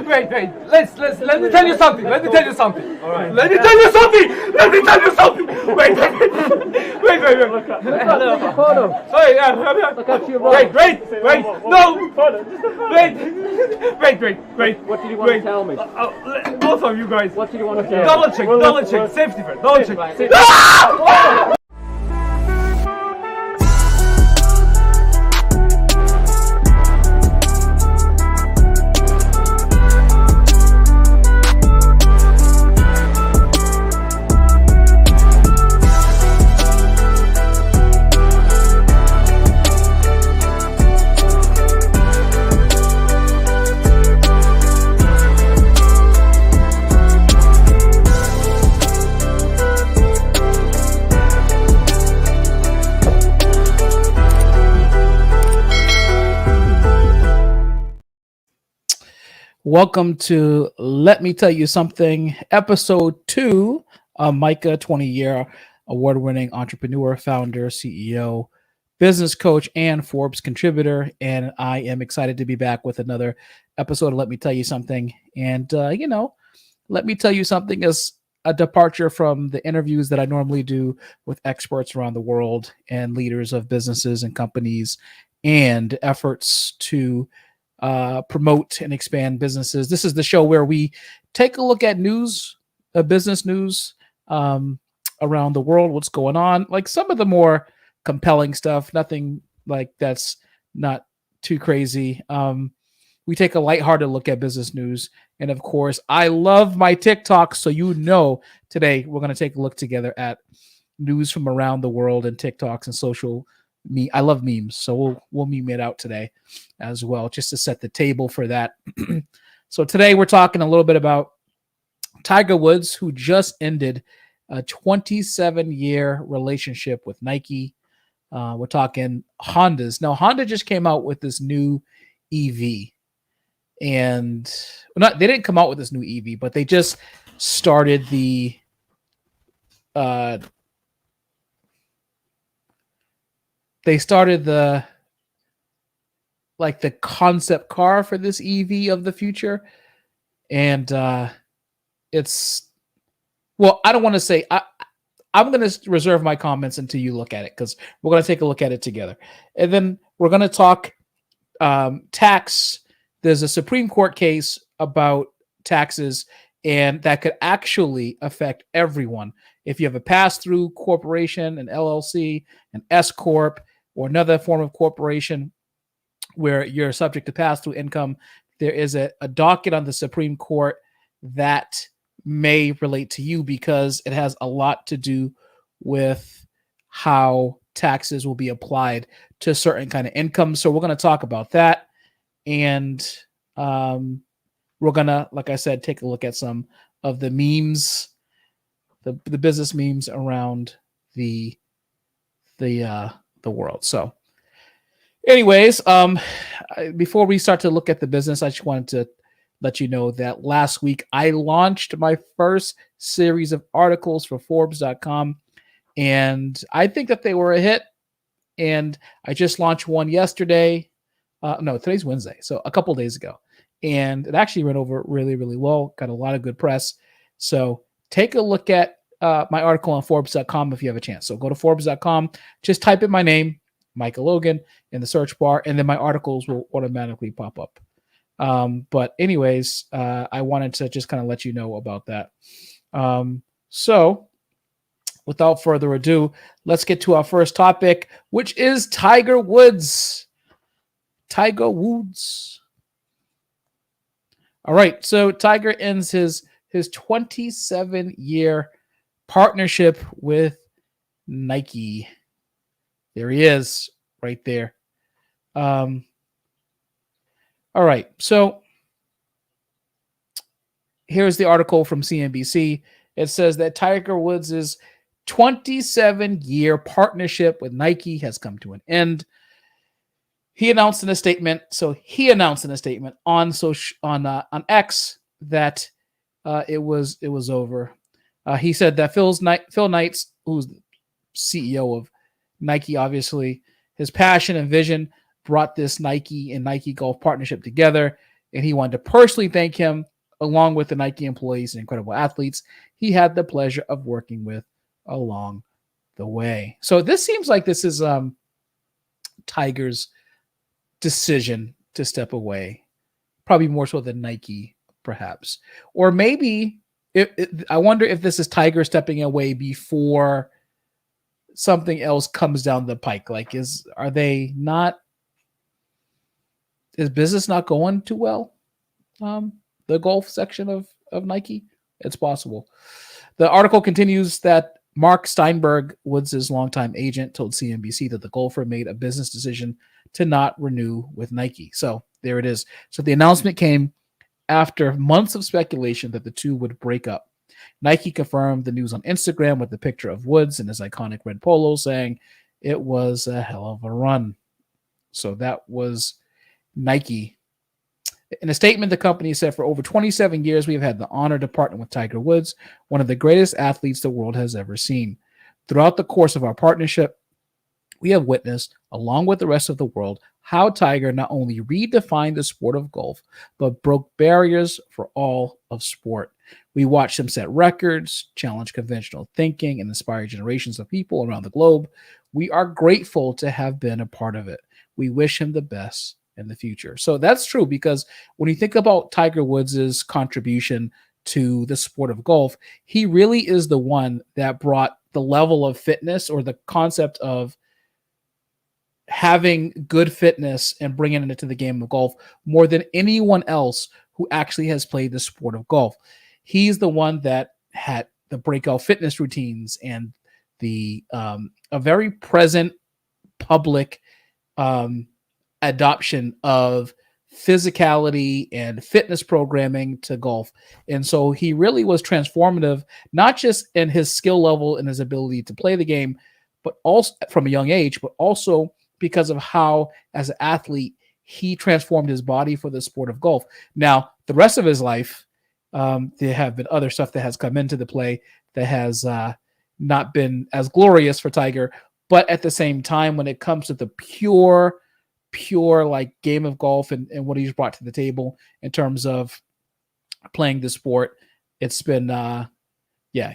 Wait. Let me tell you something. All right. Let me tell you something. Wait. Sorry, Look up to your right. Wait. No. Wait. What did you want to tell me? Both of you guys. What did you want to tell me? Double check. Safety first. Double check. Right. Ah! Welcome to Let Me Tell You Something, episode 2. Micah, 20-year award-winning entrepreneur, founder, CEO, business coach, and Forbes contributor. And I am excited to be back with another episode of Let Me Tell You Something. And, Let Me Tell You Something is a departure from the interviews that I normally do with experts around the world and leaders of businesses and companies and efforts to promote and expand businesses. This is the show where we take a look at news, business news around the world, what's going on, like some of the more compelling stuff, nothing like that's not too crazy. We take a lighthearted look at business news. And of course, I love my TikTok. So, today we're going to take a look together at news from around the world and TikToks and social I love memes, so we'll meme it out today as well, just to set the table for that. So today we're talking a little bit about Tiger Woods, who just ended a 27-year relationship with Nike. We're talking Hondas. Now, Honda just came out with this new EV, and they didn't come out with this new EV, but they just started the concept car for this EV of the future. And I don't want to say, I'm going to reserve my comments until you look at it, because we're going to take a look at it together. And then we're going to talk tax. There's a Supreme Court case about taxes, and that could actually affect everyone. If you have a pass-through corporation, an LLC, an S-Corp, or another form of corporation where you're subject to pass-through income, there is a docket on the Supreme Court that may relate to you, because it has a lot to do with how taxes will be applied to certain kind of income. So we're going to talk about that. And we're going to, like I said, take a look at some of the memes, the business memes around the world. So anyways, before we start to look at the business, I just wanted to let you know that last week I launched my first series of articles for Forbes.com, and I think that they were a hit. And I just launched one yesterday. Today's Wednesday, so a couple days ago, and it actually went over really, really well. Got a lot of good press. So take a look at my article on Forbes.com if you have a chance. So go to Forbes.com, just type in my name, Michael Logan, in the search bar, and then my articles will automatically pop up. But anyways, I wanted to just kind of let you know about that. So without further ado, let's get to our first topic, which is Tiger Woods. Tiger Woods. All right. So Tiger ends his 27-year partnership with Nike. There he is, right there. All right. So here's the article from CNBC. It says that Tiger Woods' 27-year partnership with Nike has come to an end. He announced in a statement. On X that it was over. He said that Phil Knight, who's the CEO of Nike, obviously, his passion and vision brought this Nike and Nike Golf partnership together. and he wanted to personally thank him along with the Nike employees and incredible athletes he had the pleasure of working with along the way. So this seems like this is Tiger's decision to step away, probably more so than Nike, perhaps. Or maybe I wonder if this is Tiger stepping away before something else comes down the pike. Like, is business not going too well? The golf section of Nike? It's possible. The article continues that Mark Steinberg, Woods' longtime agent, told CNBC that the golfer made a business decision to not renew with Nike. So there it is. So the announcement came after months of speculation that the two would break up. Nike confirmed the news on Instagram with the picture of Woods in his iconic red polo, saying it was a hell of a run. So that was Nike. In a statement, the company said, for over 27 years, we have had the honor to partner with Tiger Woods, one of the greatest athletes the world has ever seen. Throughout the course of our partnership, we have witnessed, along with the rest of the world, how Tiger not only redefined the sport of golf, but broke barriers for all of sport. We watched him set records, challenge conventional thinking, and inspire generations of people around the globe. We are grateful to have been a part of it. We wish him the best in the future. So that's true, because when you think about Tiger Woods' contribution to the sport of golf, he really is the one that brought the level of fitness, or the concept of having good fitness and bringing it into the game of golf, more than anyone else who actually has played the sport of golf. He's the one that had the breakout fitness routines and the a very present public adoption of physicality and fitness programming to golf. And so he really was transformative, not just in his skill level and his ability to play the game, but also from a young age, but also because of how, as an athlete, he transformed his body for the sport of golf. Now, the rest of his life, there have been other stuff that has come into the play that has not been as glorious for Tiger. But at the same time, when it comes to the pure like game of golf and what he's brought to the table in terms of playing the sport, it's been,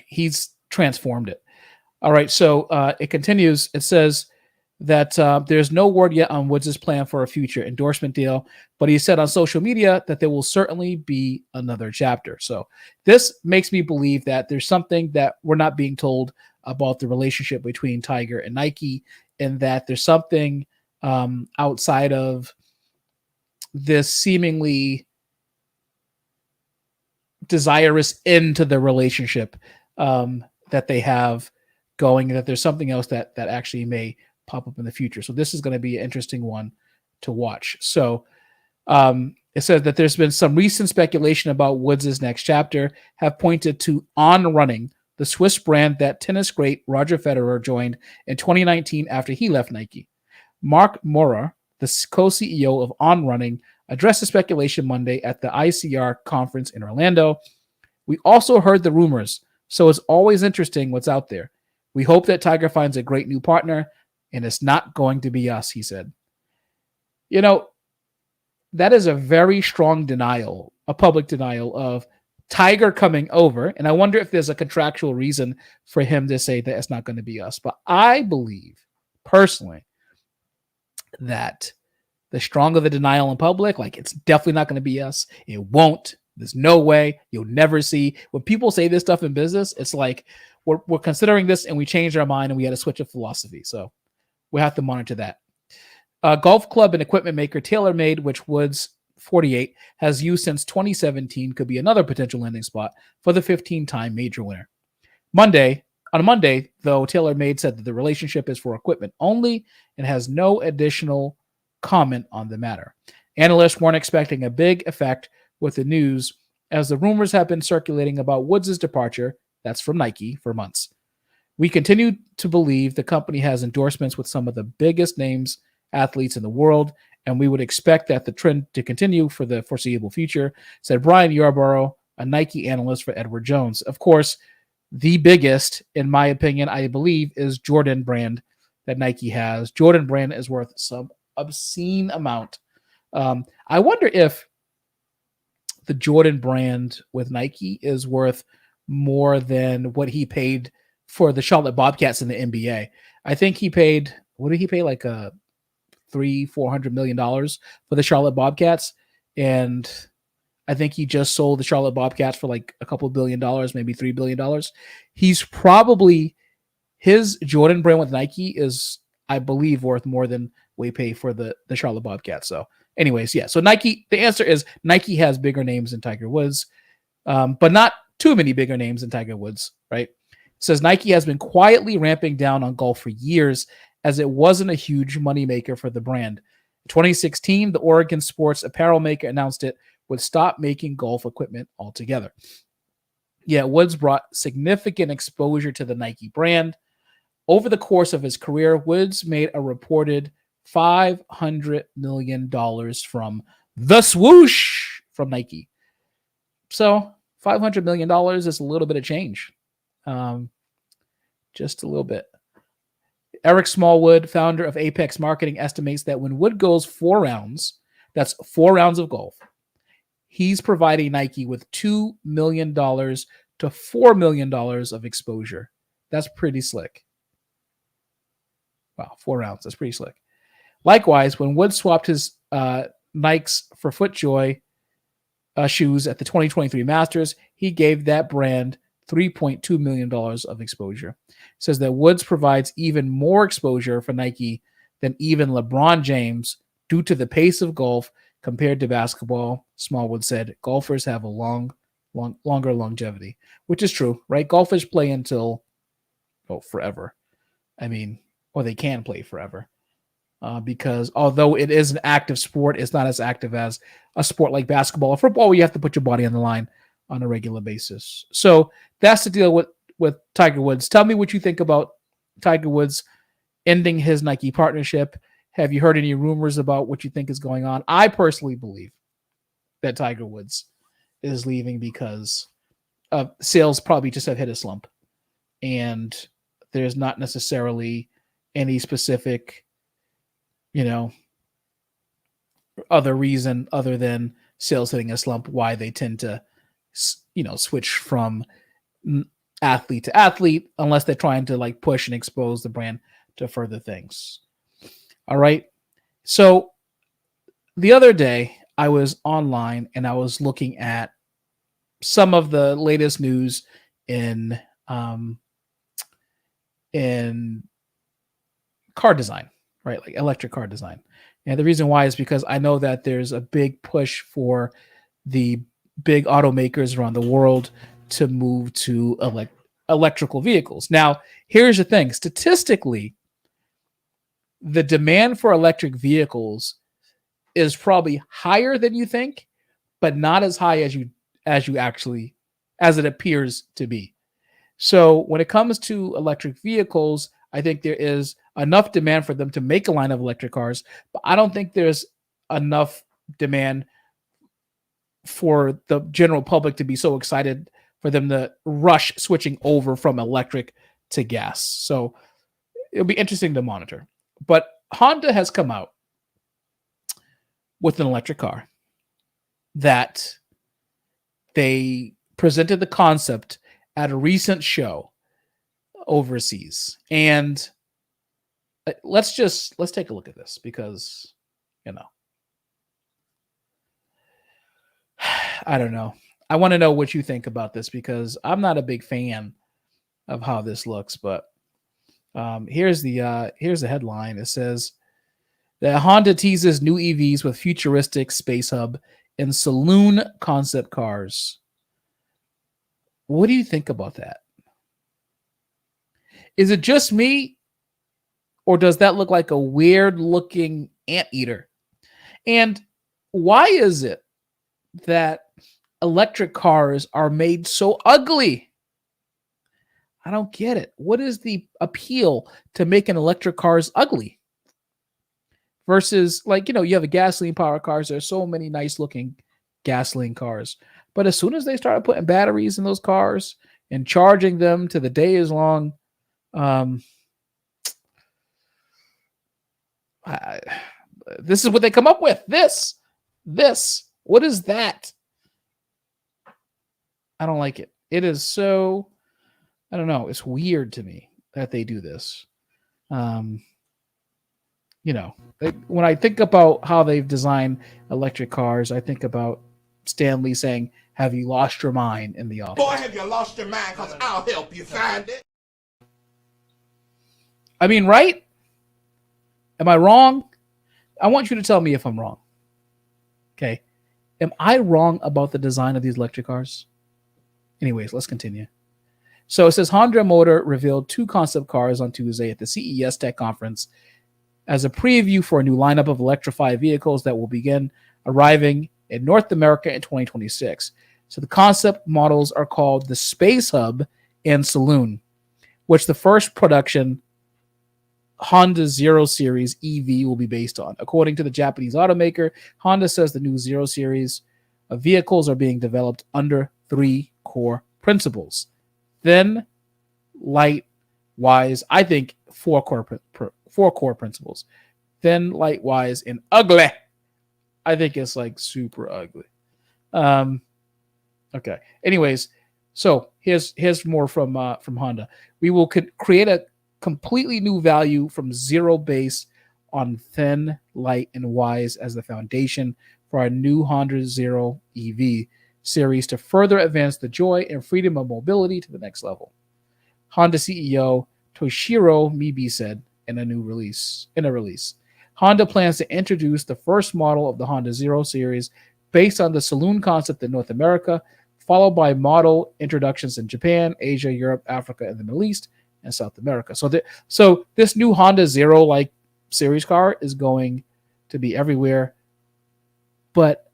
he's transformed it. All right. So it continues. It says that there's no word yet on Woods' plan for a future endorsement deal, but he said on social media that there will certainly be another chapter. So this makes me believe that there's something that we're not being told about the relationship between Tiger and Nike, and that there's something outside of this seemingly desirous end to the relationship that they have going, that there's something else that actually may pop up in the future. So this is going to be an interesting one to watch. So it says that there's been some recent speculation about Woods' next chapter have pointed to On Running, the Swiss brand that tennis great Roger Federer joined in 2019 after he left Nike. Mark Mora, the co-CEO of On Running, addressed the speculation Monday at the ICR conference in Orlando. We also heard the rumors, so it's always interesting what's out there. We hope that Tiger finds a great new partner, and it's not going to be us, he said. You know, that is a very strong denial, a public denial of Tiger coming over. And I wonder if there's a contractual reason for him to say that it's not going to be us. But I believe personally that the stronger the denial in public, like, it's definitely not going to be us. It won't. There's no way. You'll never see. When people say this stuff in business, it's like we're considering this and we changed our mind and we had to switch of philosophy. So we have to monitor that. Golf club and equipment maker TaylorMade, which Woods, 48, has used since 2017, could be another potential landing spot for the 15-time major winner. On Monday, though, TaylorMade said that the relationship is for equipment only and has no additional comment on the matter. Analysts weren't expecting a big effect with the news, as the rumors have been circulating about Woods' departure, that's from Nike, for months. We continue to believe the company has endorsements with some of the biggest names athletes in the world, and we would expect that the trend to continue for the foreseeable future, said Brian Yarborough, a Nike analyst for Edward Jones. Of course, the biggest, in my opinion, I believe, is Jordan Brand that Nike has. Jordan Brand is worth some obscene amount. I wonder if the Jordan brand with Nike is worth more than what he paid for the Charlotte Bobcats in the NBA. I think he paid, what did he pay? Like a $300-400 million for the Charlotte Bobcats. And I think he just sold the Charlotte Bobcats for like a couple $1 billion, maybe $3 billion. He's probably, his Jordan brand with Nike is, I believe, worth more than we pay for the Charlotte Bobcats. So anyways, yeah. So Nike, the answer is Nike has bigger names than Tiger Woods, but not too many bigger names than Tiger Woods, right? It says Nike has been quietly ramping down on golf for years as it wasn't a huge moneymaker for the brand. In 2016, the Oregon sports apparel maker announced it would stop making golf equipment altogether. Yeah, Woods brought significant exposure to the Nike brand. Over the course of his career, Woods made a reported $500 million from the swoosh from Nike. So $500 million is a little bit of change. Just a little bit. Eric Smallwood, founder of Apex Marketing, estimates that when Wood goes 4 rounds, that's 4 rounds of golf, he's providing Nike with $2 million to $4 million of exposure. That's pretty slick. Wow, 4 rounds. That's pretty slick. Likewise, when Wood swapped his Nikes for FootJoy shoes at the 2023 Masters, he gave that brand $3.2 million of exposure. It says that Woods provides even more exposure for Nike than even LeBron James due to the pace of golf compared to basketball. Smallwood said golfers have a longer longevity, which is true, right? Golfers play until forever. I mean, or they can play forever. Because although it is an active sport, it's not as active as a sport like basketball or football where you have to put your body on the line on a regular basis. So that's the deal with Tiger Woods. Tell me what you think about Tiger Woods ending his Nike partnership. Have you heard any rumors about what you think is going on? I personally believe that Tiger Woods is leaving because sales probably just have hit a slump. And there's not necessarily any specific other reason other than sales hitting a slump why they tend to, switch from athlete to athlete unless they're trying to like push and expose the brand to further things. All right. So the other day I was online and I was looking at some of the latest news in car design, right? Like electric car design. And the reason why is because I know that there's a big push for the big automakers around the world to move to electrical vehicles. Now, here's the thing. Statistically, the demand for electric vehicles is probably higher than you think, but not as high as it appears to be. So when it comes to electric vehicles, I think there is enough demand for them to make a line of electric cars, but I don't think there's enough demand for the general public to be so excited for them to rush switching over from electric to gas. So it'll be interesting to monitor. But Honda has come out with an electric car that they presented the concept at a recent show overseas. And let's take a look at this because, I don't know. I want to know what you think about this because I'm not a big fan of how this looks, but here's the headline. It says that Honda teases new EVs with futuristic space hub and saloon concept cars. What do you think about that? Is it just me, or does that look like a weird looking anteater? And why is it that electric cars are made so ugly? I don't get it. What is the appeal to making electric cars ugly? Versus, you have a gasoline powered cars. There's so many nice looking gasoline cars. But as soon as they started putting batteries in those cars and charging them to the day is long, this is what they come up with. This, what is that? I don't like it. It is so, I don't know. It's weird to me that they do this. When I think about how they've designed electric cars, I think about Stanley saying, "Have you lost your mind?" in the office. Boy, have you lost your mind? Because I'll help you find it. I mean, right? Am I wrong? I want you to tell me if I'm wrong. Okay. Am I wrong about the design of these electric cars? Anyways, let's continue. So it says Honda Motor revealed 2 concept cars on Tuesday at the CES Tech Conference as a preview for a new lineup of electrified vehicles that will begin arriving in North America in 2026. So the concept models are called the Space Hub and Saloon, which the first production Honda Zero Series EV will be based on. According to the Japanese automaker, Honda says the new Zero Series of vehicles are being developed under 3 core principles. Thin, light, wise. I think 4 core principles. Thin, light, wise, and ugly. I think it's like super ugly. Okay. Anyways, so here's more from Honda. We will create a completely new value from zero base on thin, light, and wise as the foundation for our new Honda Zero EV series to further advance the joy and freedom of mobility to the next level. Honda CEO Toshiro Mibe said in a release. Honda plans to introduce the first model of the Honda Zero series based on the Saloon concept in North America, followed by model introductions in Japan, Asia, Europe, Africa, and the Middle East, and South America. So this new Honda Zero series car is going to be everywhere, but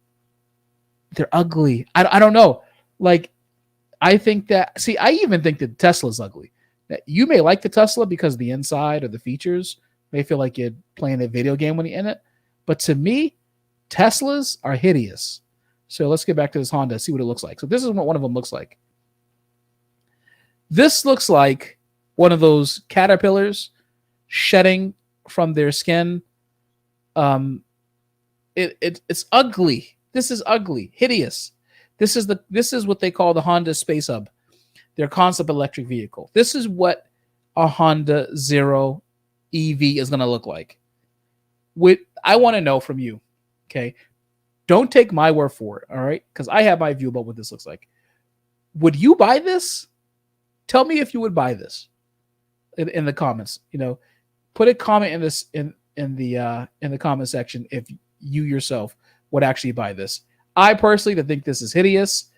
they're ugly. I don't know. I think that, I even think that Tesla's ugly. That you may like the Tesla because of the inside or the features, may feel like you're playing a video game when you're in it. But to me, Teslas are hideous. So let's get back to this Honda, see what it looks like. So this is what one of them looks like. This looks like one of those caterpillars shedding from their skin. It's ugly. This is ugly, hideous. This is what they call the Honda Space Hub, their concept electric vehicle. This is what a Honda Zero EV is going to look like. I want to know from you, okay? Don't take my word for it, all right? Because I have my view about what this looks like. Would you buy this? Tell me if you would buy this in the comments. Put a comment in this in the comment section if you yourself would actually buy this. I personally think this is hideous.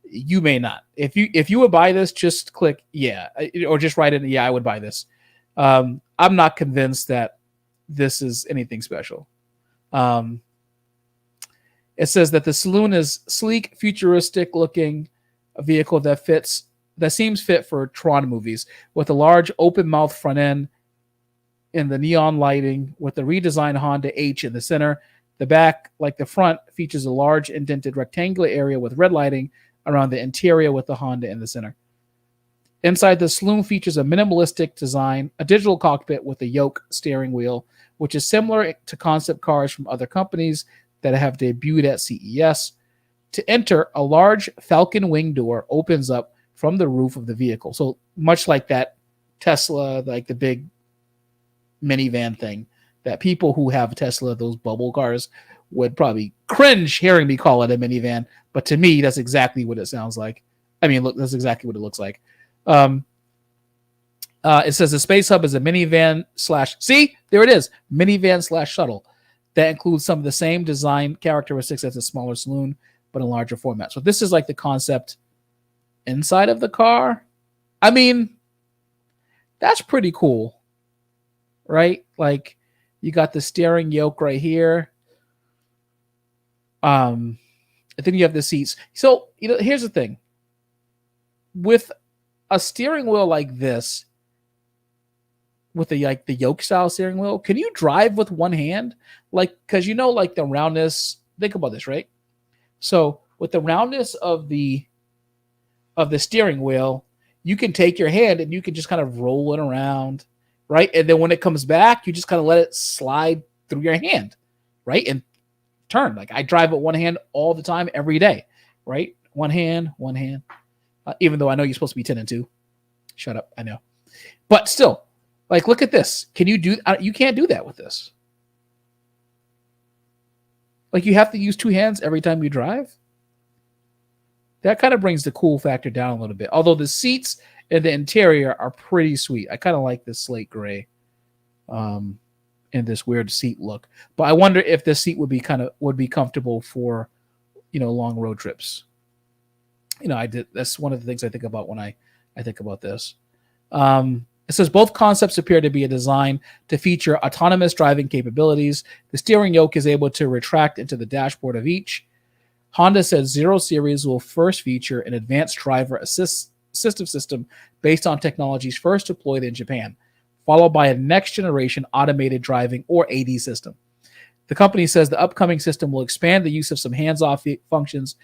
You may not. If you would buy this, just click yeah, or just write in yeah, I would buy this. I'm not convinced that this is anything special. It says that the Saloon is sleek, futuristic looking vehicle that seems fit for Tron movies, with a large open mouth front end in the neon lighting, with the redesigned Honda H in the center. The back, like the front, features a large indented rectangular area with red lighting around the interior with the Honda in the center. Inside, the Saloon features a minimalistic design, a digital cockpit with a yoke steering wheel, which is similar to concept cars from other companies that have debuted at CES. To enter, a large falcon wing door opens up from the roof of the vehicle. So much like that Tesla, like the big minivan thing, that people who have Tesla, those bubble cars, would probably cringe hearing me call it a minivan. But to me, that's exactly what it sounds like. I mean, look, that's exactly what it looks like. It says the Space Hub is a minivan minivan / shuttle that includes some of the same design characteristics as a smaller Saloon, but in larger format. So this is like the concept inside of the car. I mean, that's pretty cool, right? Like, you got the steering yoke right here. And then you have the seats. So, here's the thing. With a steering wheel like this, with the yoke style steering wheel, can you drive with one hand? Because the roundness, think about this, right? So with the roundness of the steering wheel, you can take your hand and you can just kind of roll it around, right? And then when it comes back, you just kind of let it slide through your hand, right? And turn. Like, I drive with one hand all the time, every day, right? One hand. Even though I know you're supposed to be 10 and 2. Shut up. I know. But still, like, look at this. Can you do? You can't do that with this. Like, you have to use 2 hands every time you drive. That kind of brings the cool factor down a little bit. Although the seats and the interior are pretty sweet. I kind of like this slate gray, and this weird seat look. But I wonder if this seat would be comfortable for, long road trips. That's one of the things I think about when I think about this. It says both concepts appear to be designed to feature autonomous driving capabilities. The steering yoke is able to retract into the dashboard of each. Honda says 0 Series will first feature an advanced driver assistive system based on technologies first deployed in Japan, followed by a next-generation automated driving or AD system. The company says the upcoming system will expand the use of some hands-off functions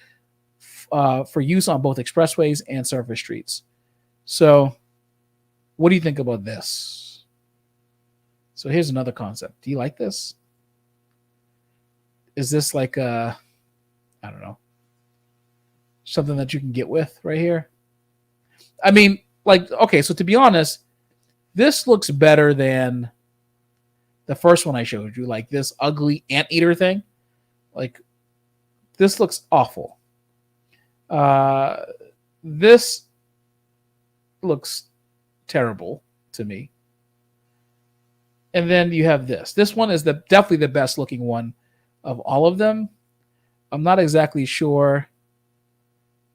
for use on both expressways and surface streets. So, what do you think about this? So here's another concept. Do you like this? Is this like I don't know, something that you can get with right here? I mean, like, okay, so to be honest, this looks better than the first one I showed you, like this ugly anteater thing. Like, this looks awful. This looks terrible to me. And then you have this. This one is definitely the best looking one of all of them. I'm not exactly sure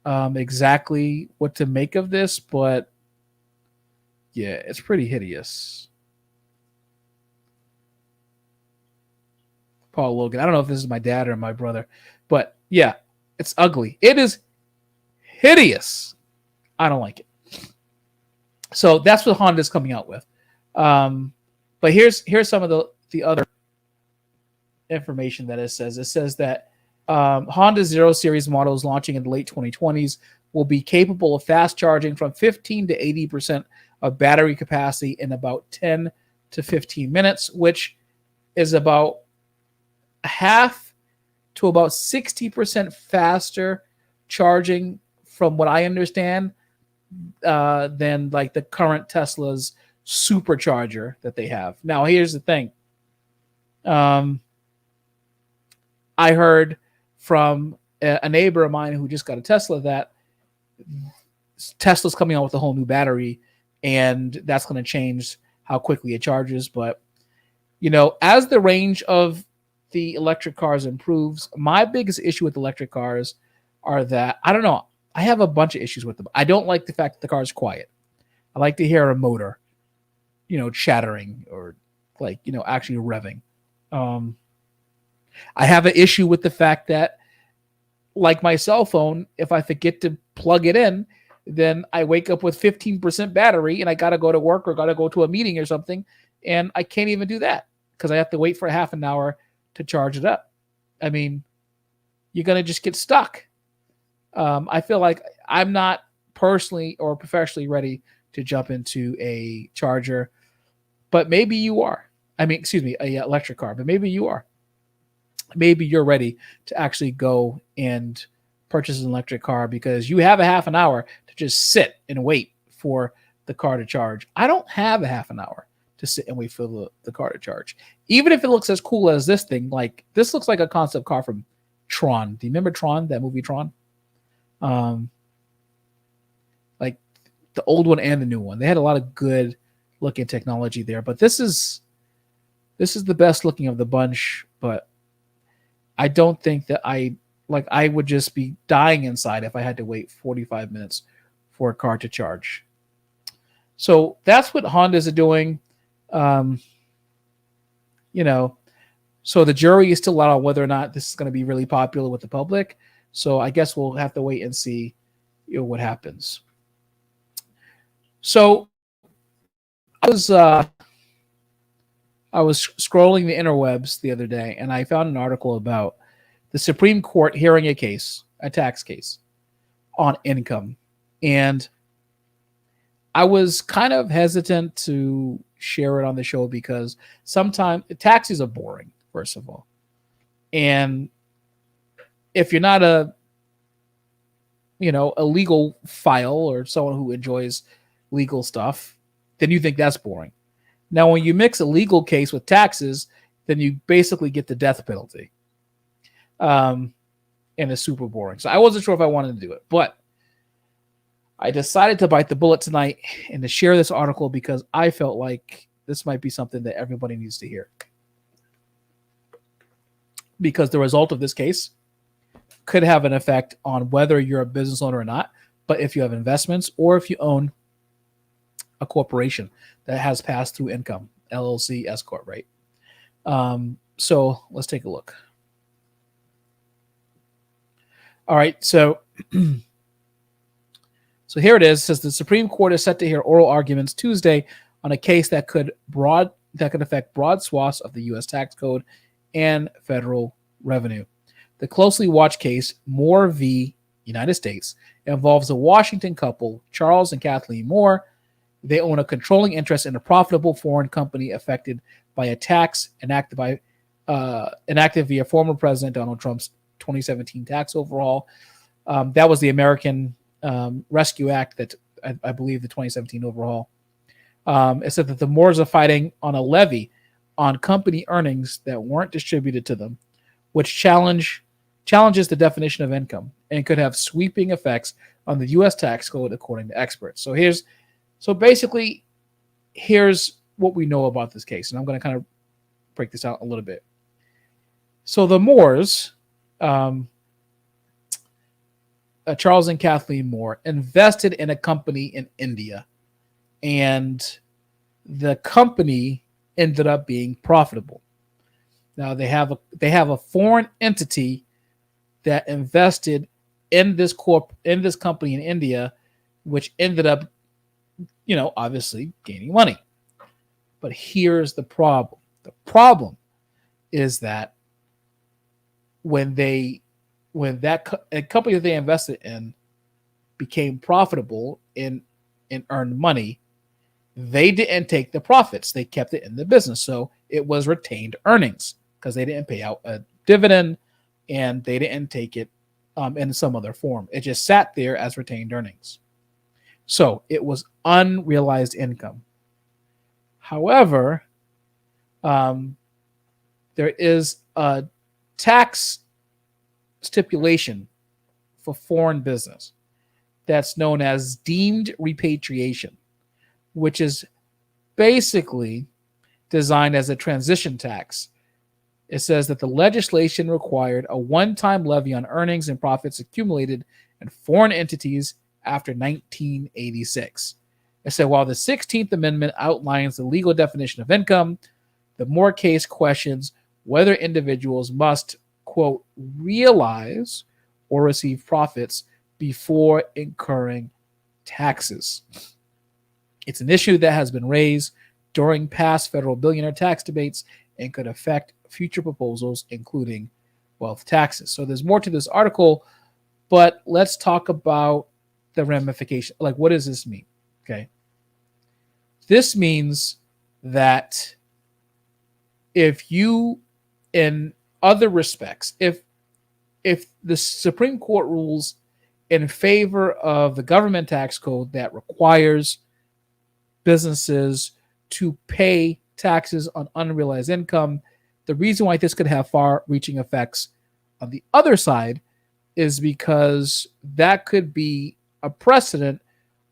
exactly what to make of this, but yeah, it's pretty hideous. Paul Logan. I don't know if this is my dad or my brother, but yeah, it's ugly. It is hideous. I don't like it. So that's what Honda's coming out with. But here's some of the other information that it says. It says that Honda 0 Series models launching in the late 2020s will be capable of fast charging from 15 to 80% of battery capacity in about 10 to 15 minutes, which is about half to about 60% faster charging, from what I understand, than like the current Tesla's supercharger that they have. Now, here's the thing. I heard from a neighbor of mine who just got a Tesla that Tesla's coming out with a whole new battery, and that's going to change how quickly it charges. But, as the range of the electric cars improves, my biggest issue with electric cars are that, I don't know, I have a bunch of issues with them. I don't like the fact that the car is quiet. I like to hear a motor, chattering or actually revving. I have an issue with the fact that, like my cell phone, if I forget to plug it in, then I wake up with 15% battery and I got to go to work or got to go to a meeting or something, and I can't even do that because I have to wait for half an hour to charge it up. I mean, you're going to just get stuck. I feel like I'm not personally or professionally ready to jump into a charger, but maybe you are. I mean, excuse me, a electric car, but maybe you are. Maybe you're ready to actually go and purchase an electric car because you have a half an hour to just sit and wait for the car to charge. I don't have a half an hour to sit and wait for the car to charge. Even if it looks as cool as this thing, like this looks like a concept car from Tron. Do you remember Tron, that movie Tron? Like the old one and the new one. They had a lot of good looking technology there, but this is the best looking of the bunch, but I don't think that I would just be dying inside if I had to wait 45 minutes for a car to charge. So that's what Hondas are doing. So the jury is still out on whether or not this is going to be really popular with the public. So I guess we'll have to wait and see what happens. So I was scrolling the interwebs the other day, and I found an article about the Supreme Court hearing a tax case on income. And I was kind of hesitant to share it on the show because sometimes taxes are boring, first of all. And if you're not a a legal file or someone who enjoys legal stuff, then you think that's boring. Now, when you mix a legal case with taxes, then you basically get the death penalty. And it's super boring. So I wasn't sure if I wanted to do it, but I decided to bite the bullet tonight and to share this article because I felt like this might be something that everybody needs to hear. Because the result of this case could have an effect on whether you're a business owner or not, but if you have investments or if you own a corporation that has pass-through income, LLC, S Corp, right? So let's take a look. All right, so here it is. It says the Supreme Court is set to hear oral arguments Tuesday on a case that could affect broad swaths of the U.S. tax code and federal revenue. The closely watched case, Moore v. United States, involves a Washington couple, Charles and Kathleen Moore. They own a controlling interest in a profitable foreign company affected by a tax enacted via former President Donald Trump's 2017 tax overhaul. That was the American Rescue Act that I believe the 2017 overhaul. It said that the Moores are fighting on a levy on company earnings that weren't distributed to them, which challenges the definition of income and could have sweeping effects on the U.S. tax code, according to experts. So basically, here's what we know about this case, and I'm going to kind of break this out a little bit. So the Moores, Charles and Kathleen Moore, invested in a company in India, and the company ended up being profitable. Now they have a foreign entity that invested in this company in India, which ended up, obviously gaining money. But here's the problem. The problem is that when that company that they invested in became profitable and earned money, they didn't take the profits. They kept it in the business. So it was retained earnings because they didn't pay out a dividend and they didn't take it in some other form. It just sat there as retained earnings. So it was unrealized income. However, there is a tax stipulation for foreign business that's known as deemed repatriation, which is basically designed as a transition tax. It says that the legislation required a one-time levy on earnings and profits accumulated in foreign entities after 1986. It said while the 16th Amendment outlines the legal definition of income, the Moore case questions whether individuals must, quote, realize or receive profits before incurring taxes. It's an issue that has been raised during past federal billionaire tax debates and could affect future proposals, including wealth taxes. So there's more to this article, but let's talk about the ramification. Like, what does this mean? Okay. This means that if you, in other respects, if the Supreme Court rules in favor of the government tax code that requires businesses to pay taxes on unrealized income, the reason why this could have far-reaching effects on the other side is because that could be a precedent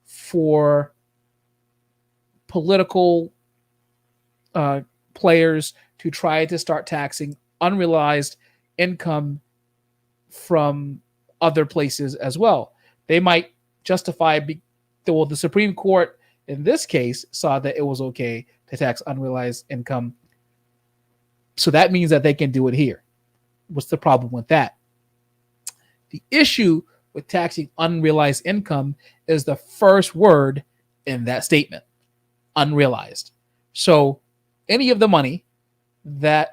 for political players to try to start taxing unrealized income from other places as well. They might justify, the Supreme Court in this case saw that it was okay to tax unrealized income. So that means that they can do it here. What's the problem with that? The issue with taxing unrealized income is the first word in that statement, unrealized. So any of the money that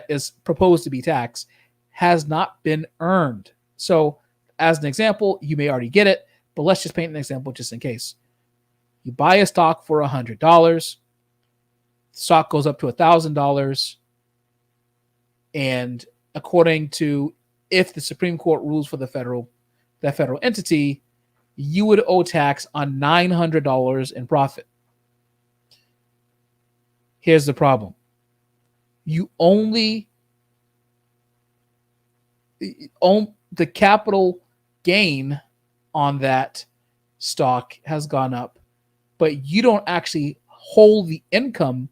is proposed to be taxed has not been earned. So as an example, you may already get it, but let's just paint an example just in case. You buy a stock for $100, stock goes up to $1,000, and according to, if the Supreme Court rules for the federal that federal entity, you would owe tax on $900 in profit. Here's the problem. You only own the capital gain on that stock has gone up, but you don't actually hold the income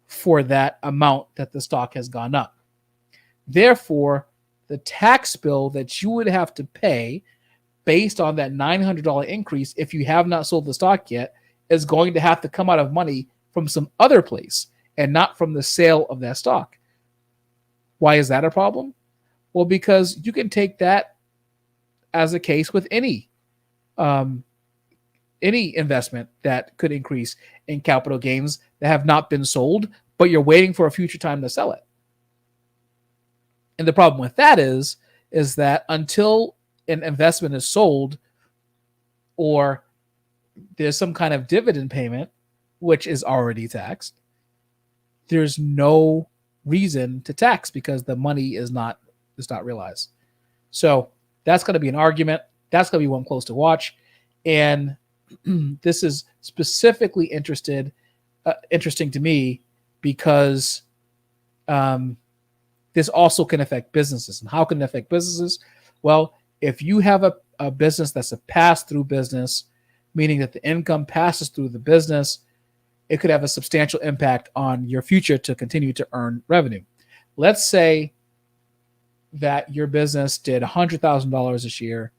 for that amount that the stock has gone up. Therefore, the tax bill that you would have to pay based on that $900 increase, if you have not sold the stock yet, is going to have to come out of money from some other place and not from the sale of that stock. Why is that a problem? Well, because you can take that as a case with any investment that could increase in capital gains that have not been sold, but you're waiting for a future time to sell it. And the problem with that is that until an investment is sold or there's some kind of dividend payment, which is already taxed, there's no reason to tax because the money is not realized. So that's going to be an argument. That's going to be one close to watch. And this is specifically interesting to me because this also can affect businesses. And how can it affect businesses? Well, if you have a business that's a pass-through business, meaning that the income passes through the business, it could have a substantial impact on your future to continue to earn revenue. Let's say that your business did $100,000 this year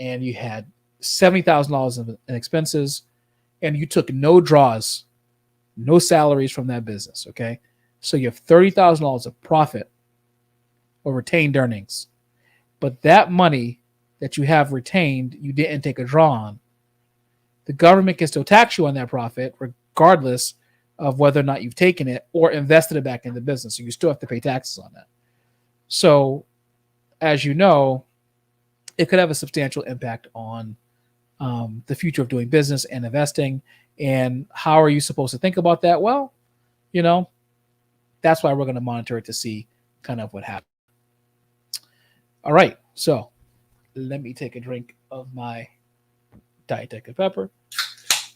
and you had $70,000 in expenses and you took no draws, no salaries from that business, okay? So you have $30,000 of profit or retained earnings. But that money that you have retained, you didn't take a draw on. The government can still tax you on that profit regardless of whether or not you've taken it or invested it back in the business. So you still have to pay taxes on that. So, as you know, it could have a substantial impact on the future of doing business and investing. And how are you supposed to think about that? Well, that's why we're going to monitor it to see kind of what happens. All right. So let me take a drink of my Diet Dr. Pepper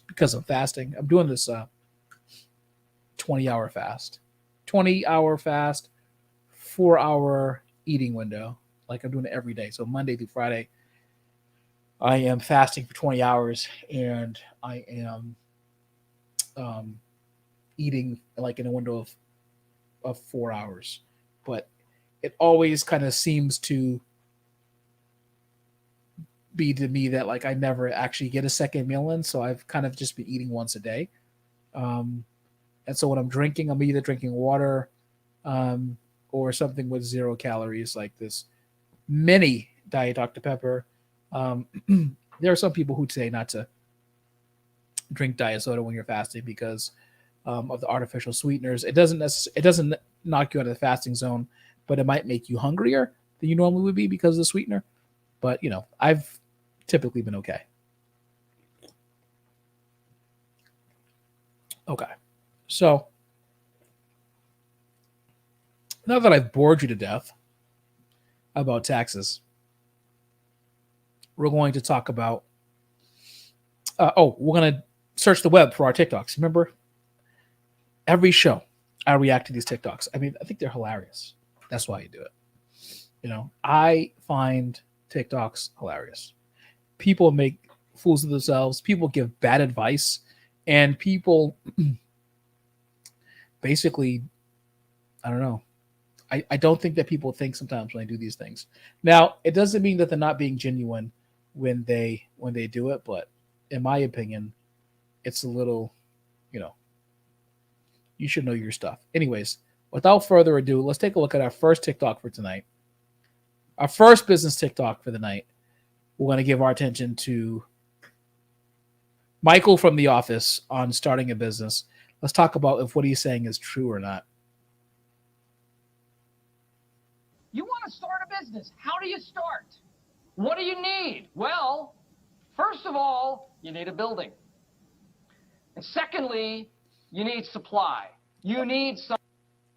because I'm fasting. I'm doing this 20-hour fast. 20-hour fast, 4-hour eating window. Like I'm doing it every day. So Monday through Friday, I am fasting for 20 hours and I am eating like in a window of 4 hours. But it always kind of seems to be to me that like I never actually get a second meal in. So I've kind of just been eating once a day. And so when I'm drinking, I'm either drinking water or something with 0 calories like this mini Diet Dr. Pepper. There are some people who say not to drink diet soda when you're fasting because of the artificial sweeteners. It doesn't knock you out of the fasting zone, but it might make you hungrier than you normally would be because of the sweetener. But I've typically been okay. Okay, so now that I've bored you to death about taxes, we're going to talk about we're going to search the web for our TikToks. Remember, every show I react to these TikToks. I mean, I think they're hilarious. That's why I do it. I find TikToks hilarious. People make fools of themselves. People give bad advice, and people basically, I don't know. I don't think that people think sometimes when they do these things. Now, it doesn't mean that they're not being genuine when they do it, but in my opinion, it's a little, you should know your stuff. Anyways, without further ado, let's take a look at our first TikTok for tonight. Our first business TikTok for the night. We're going to give our attention to Michael from The Office on starting a business. Let's talk about if what he's saying is true or not. You want to start a business. How do you start? What do you need? Well, first of all, you need a building. And secondly, you need supply. You need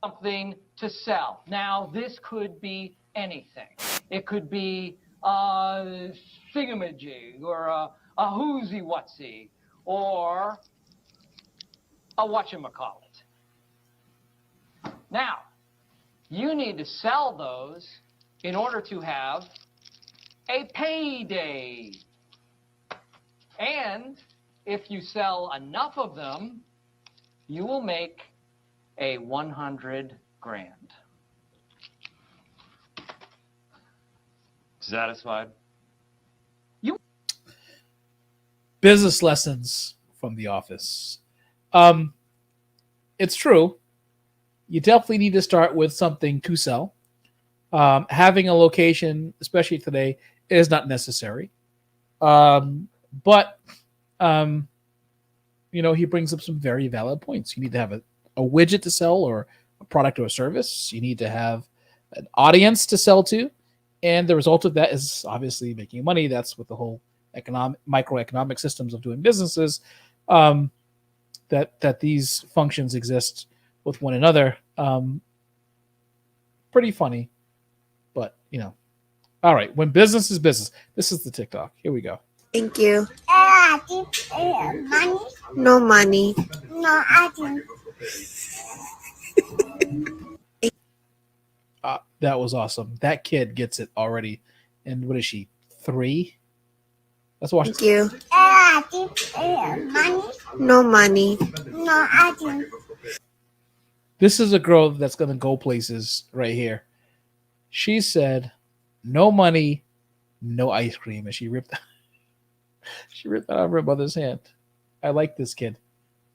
something to sell. Now, this could be anything. It could be thingamajig or a whoozy-whatsy or a whatchamacallit. Now, you need to sell those in order to have a payday. And if you sell enough of them, you will make a 100 grand. Satisfied? Business lessons from The Office. It's true. You definitely need to start with something to sell. Having a location, especially today, is not necessary. But he brings up some very valid points. You need to have a widget to sell or a product or a service. You need to have an audience to sell to. And the result of that is obviously making money. That's what the whole microeconomic systems of doing businesses, that these functions exist with one another. Pretty funny, but all right. When business is business, this is the TikTok. Here we go. Thank you. Money? No money. No, I didn't. That was awesome. That kid gets it already. And what is she? 3? Let's watch. Thank you. Money? No money. No, I didn't. This is a girl that's going to go places right here. She said, "No money, no ice cream," and she ripped that out of her mother's hand. I like this kid.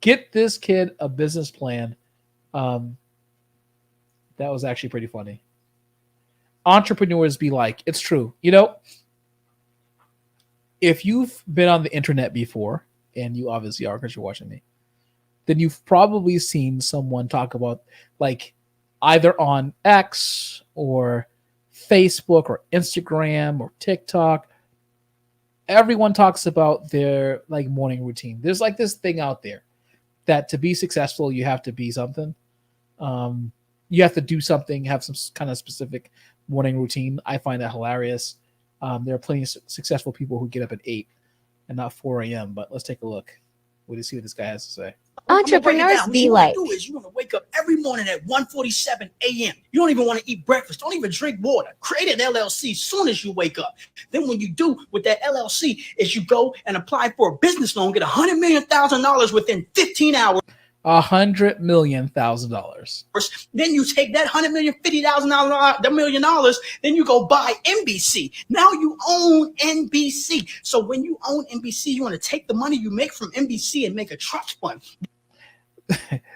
Get this kid a business plan. That was actually pretty funny. Entrepreneurs be like, it's true. If you've been on the internet before, and you obviously are because you're watching me, then you've probably seen someone talk about, like, either on X or Facebook or Instagram or TikTok. Everyone talks about their morning routine. There's this thing out there that to be successful, you have to be something. You have to do something, have some kind of specific morning routine. I find that hilarious. There are plenty of successful people who get up at 8 and not 4 a.m. But let's take a look. We'll see what this guy has to say. Entrepreneurs be like, you want to wake up every morning at 1:47 a.m. You don't even want to eat breakfast. Don't even drink water. Create an LLC as soon as you wake up. Then what you do with that LLC is you go and apply for a business loan, get $100 million within 15 hours. $100 million. Then you take that $150,000 million, then you go buy NBC. Now you own NBC. So when you own NBC, you want to take the money you make from NBC and make a trust fund.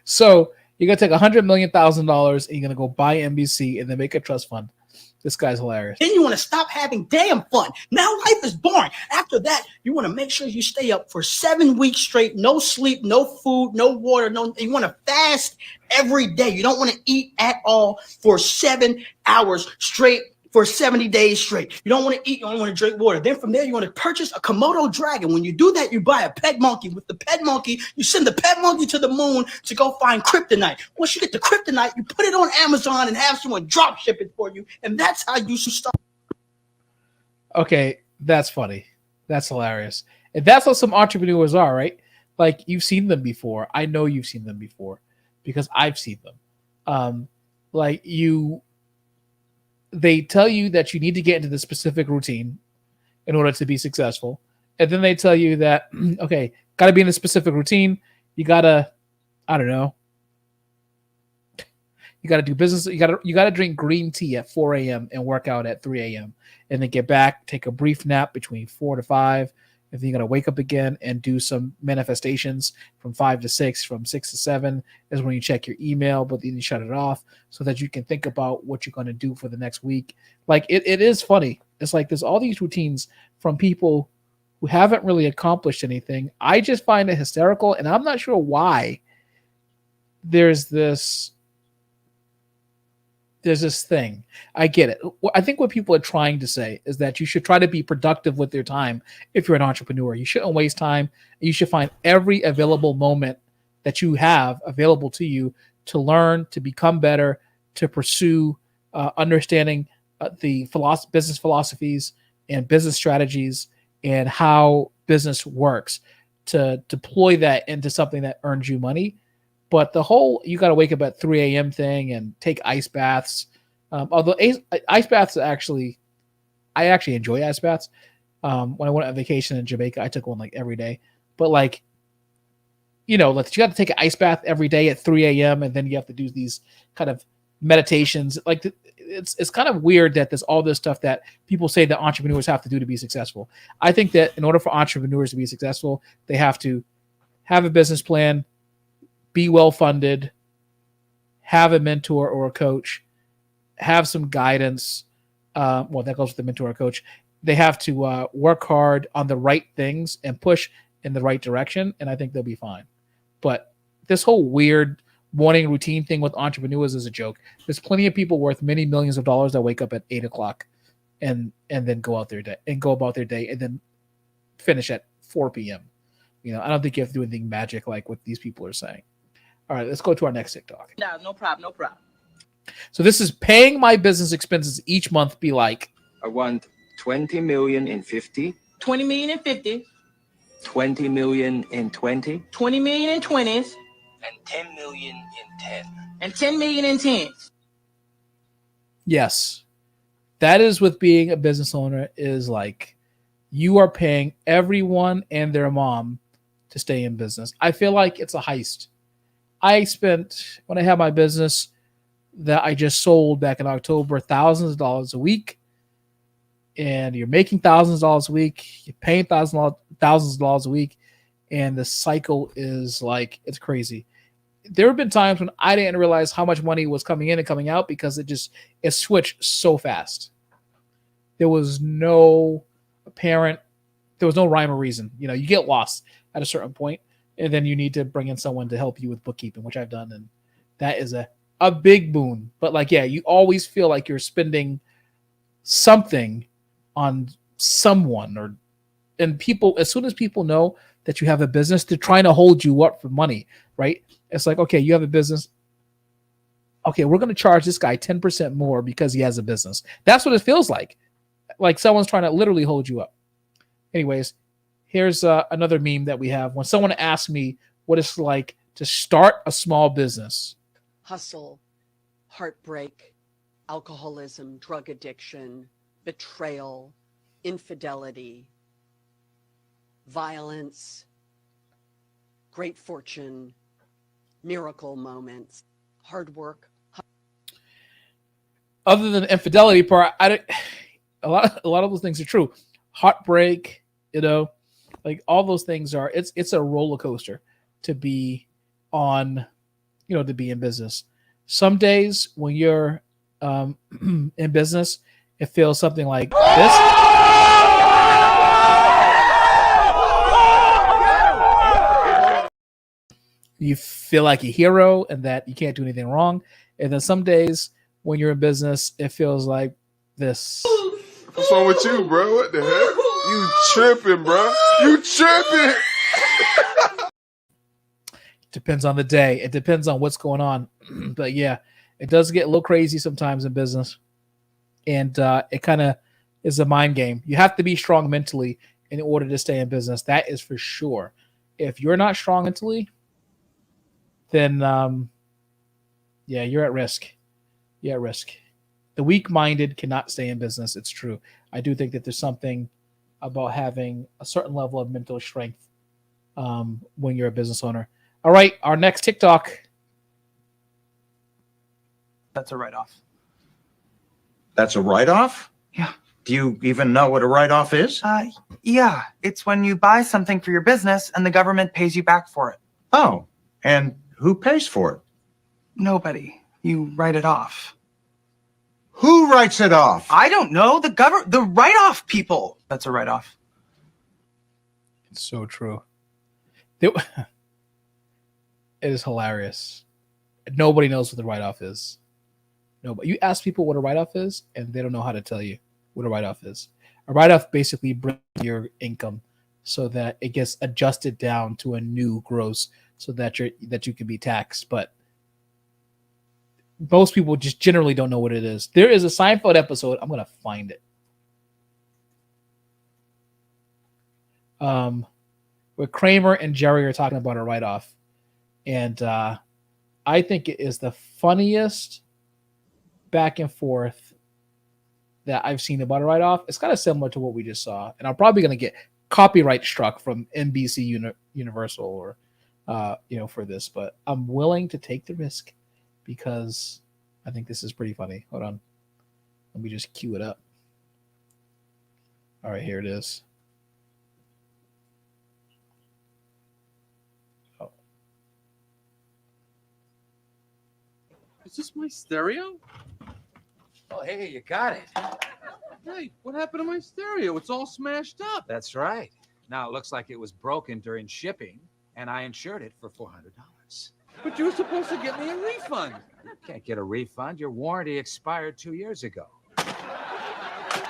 So you're gonna take $100 million and you're gonna go buy NBC and then make a trust fund. This guy's hilarious. Then you want to stop having damn fun. Now life is boring. After that, you want to make sure you stay up for 7 weeks straight. No sleep, no food, no water. You want to fast every day. You don't want to eat at all for 7 hours straight for 70 days straight. You don't want to eat. You don't want to drink water. Then from there, you want to purchase a Komodo dragon. When you do that, you buy a pet monkey. With the pet monkey, you send the pet monkey to the moon to go find kryptonite. Once you get the kryptonite, you put it on Amazon and have someone drop ship it for you. And that's how you should start. Okay, that's funny. That's hilarious. And that's what some entrepreneurs are, right? Like, you've seen them before. I know you've seen them before because I've seen them. They tell you that you need to get into the specific routine in order to be successful. And then they tell you that, okay, got to be in a specific routine. You got to, I don't know. You got to do business. You got to drink green tea at 4 a.m. and work out at 3 a.m. and then get back, take a brief nap between 4 to 5. And then you got to wake up again and do some manifestations from 5 to 6, from 6 to 7 is when you check your email, but then you shut it off so that you can think about what you're going to do for the next week. Like, it is funny. It's like there's all these routines from people who haven't really accomplished anything. I just find it hysterical, and I'm not sure why there's this thing. I get it. I think what people are trying to say is that you should try to be productive with your time. If you're an entrepreneur, you shouldn't waste time. You should find every available moment that you have available to you to learn, to become better, to pursue understanding the business philosophies and business strategies and how business works to deploy that into something that earns you money. But the whole you got to wake up at 3 a.m. thing and take ice baths, although ice baths I actually enjoy ice baths. When I went on vacation in Jamaica, I took one like every day. But like, you got to take an ice bath every day at 3 a.m. and then you have to do these kind of meditations. Like it's kind of weird that there's all this stuff that people say that entrepreneurs have to do to be successful. I think that in order for entrepreneurs to be successful, they have to have a business plan, be well funded, have a mentor or a coach, have some guidance. Well, that goes with the mentor or coach. They have to work hard on the right things and push in the right direction, and I think they'll be fine. But this whole weird morning routine thing with entrepreneurs is a joke. There's plenty of people worth many millions of dollars that wake up at 8 o'clock and then go about their day and then finish at 4 p.m. I don't think you have to do anything magic like what these people are saying. All right, let's go to our next TikTok. No problem. So this is paying my business expenses each month be like. I want 20 million in 50. 20 million in 50. 20 million in 20. 20 million in 20s. And 10 million in 10. And 10 million in 10s. Yes. That is what being a business owner is like. You are paying everyone and their mom to stay in business. I feel like it's a heist. I spent, when I had my business that I just sold back in October, thousands of dollars a week. And you're making thousands of dollars a week. You're paying thousands of dollars a week. And the cycle is like, it's crazy. There have been times when I didn't realize how much money was coming in and coming out because it switched so fast. There was no rhyme or reason. You get lost at a certain point, and then you need to bring in someone to help you with bookkeeping, which I've done. And that is a big boon. But like, yeah, you always feel like you're spending something on someone and people. As soon as people know that you have a business, they're trying to hold you up for money, right? It's like, okay, you have a business. Okay, we're going to charge this guy 10% more because he has a business. That's what it feels like. Like someone's trying to literally hold you up. Anyways, here's another meme that we have. When someone asks me what it's like to start a small business. Hustle, heartbreak, alcoholism, drug addiction, betrayal, infidelity, violence, great fortune, miracle moments, hard work. Other than the infidelity part, a lot of those things are true. Heartbreak, like all those things are. It's a roller coaster to be on, to be in business. Some days when you're in business, it feels something like this. You feel like a hero and that you can't do anything wrong. And then some days when you're in business, it feels like this. What's wrong with you, bro? What the heck? You tripping, bro. You tripping. Depends on the day. It depends on what's going on. But yeah, it does get a little crazy sometimes in business. And it kind of is a mind game. You have to be strong mentally in order to stay in business. That is for sure. If you're not strong mentally, then you're at risk. You're at risk. The weak-minded cannot stay in business. It's true. I do think that there's something about having a certain level of mental strength when you're a business owner. All right, our next TikTok. That's a write-off. That's a write-off? Yeah. Do you even know what a write-off is? Yeah. It's when you buy something for your business and the government pays you back for it. Oh, and who pays for it? Nobody. You write it off. Who writes it off? I don't know. The write-off people. That's a write-off. It's so true. It is hilarious. Nobody knows what the write-off is. Nobody. You ask people what a write-off is, and they don't know how to tell you what a write-off is. A write-off basically brings your income so that it gets adjusted down to a new gross so that you can be taxed. But most people just generally don't know what it is. There is a Seinfeld episode. I'm going to find it. where Kramer and Jerry are talking about a write-off. And I think it is the funniest back and forth that I've seen about a write-off. It's kind of similar to what we just saw. And I'm probably going to get copyright struck from NBC Universal or, for this. But I'm willing to take the risk because I think this is pretty funny. Hold on. Let me just cue it up. All right, here it is. Oh. Is this my stereo? Oh, hey, you got it. Hey, what happened to my stereo? It's all smashed up. That's right. Now it looks like it was broken during shipping, and I insured it for $400. But you were supposed to get me a refund. You can't get a refund. Your warranty expired 2 years ago.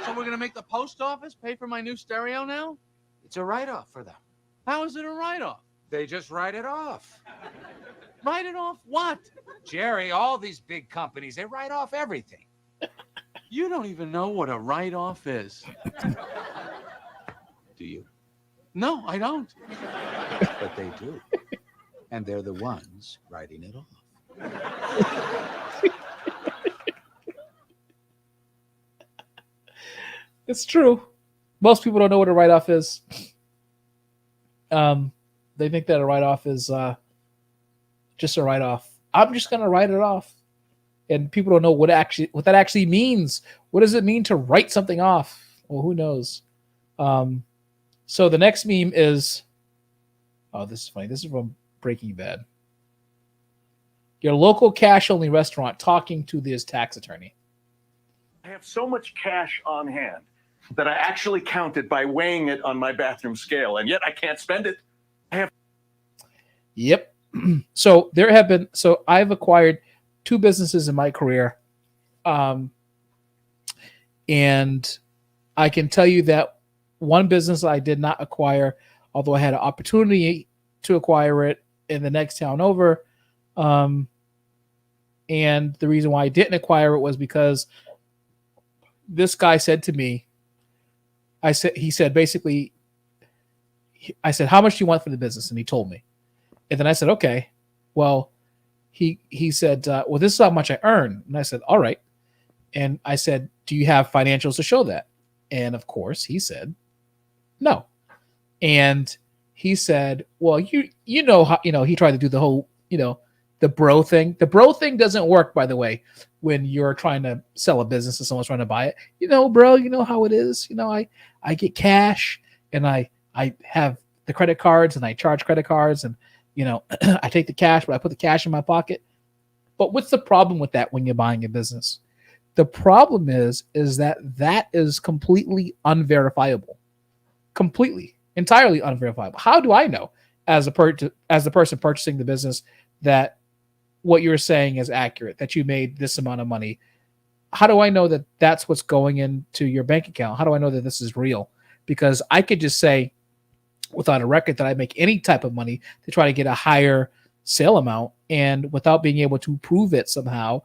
So we're going to make the post office pay for my new stereo now? It's a write-off for them. How is it a write-off? They just write it off. Write it off what? Jerry, all these big companies, they write off everything. You don't even know what a write-off is. Do you? No, I don't. But they do. And they're the ones writing it off. It's true. Most people don't know what a write-off is. They think that a write-off is just a write-off. I'm just gonna write it off, and people don't know what that actually means. What does it mean to write something off? Well, who knows? So the next meme is, oh, this is funny. This is from Breaking Bad. Your local cash-only restaurant talking to his tax attorney. I have so much cash on hand that I actually counted by weighing it on my bathroom scale, and yet I can't spend it. Yep. So I've acquired 2 businesses in my career. And I can tell you that one business I did not acquire, although I had an opportunity to acquire it in the next town over. And the reason why I didn't acquire it was because this guy said to me, I said, how much do you want for the business? And he told me. And then I said, okay. Well, he said, well, this is how much I earn. And I said, all right. And I said, do you have financials to show that? And of course he said, no. And he said, well, you know how, he tried to do the whole, the bro thing. The bro thing doesn't work, by the way, when you're trying to sell a business and someone's trying to buy it. Bro, you know how it is. I get cash and I have the credit cards and I charge credit cards and, I take the cash, but I put the cash in my pocket. But what's the problem with that when you're buying a business? The problem is that is completely unverifiable. Completely, entirely unverifiable. How do I know as the person purchasing the business that what you're saying is accurate, that you made this amount of money? How do I know that that's what's going into your bank account? How do I know that this is real? Because I could just say without a record that I make any type of money to try to get a higher sale amount, and without being able to prove it somehow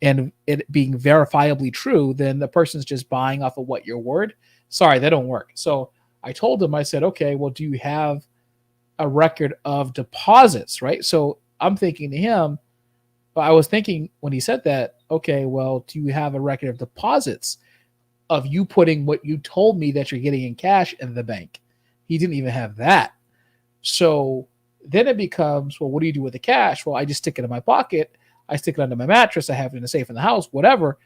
and it being verifiably true, then the person's just buying off of what your word. Sorry, that don't work. So I told him, I said, okay, well, do you have a record of deposits, right? So I'm thinking to him, but I was thinking when he said that, okay, well, do you have a record of deposits of you putting what you told me that you're getting in cash in the bank? He didn't even have that. So then it becomes, well, what do you do with the cash? Well, I just stick it in my pocket. I stick it under my mattress. I have it in a safe in the house, whatever.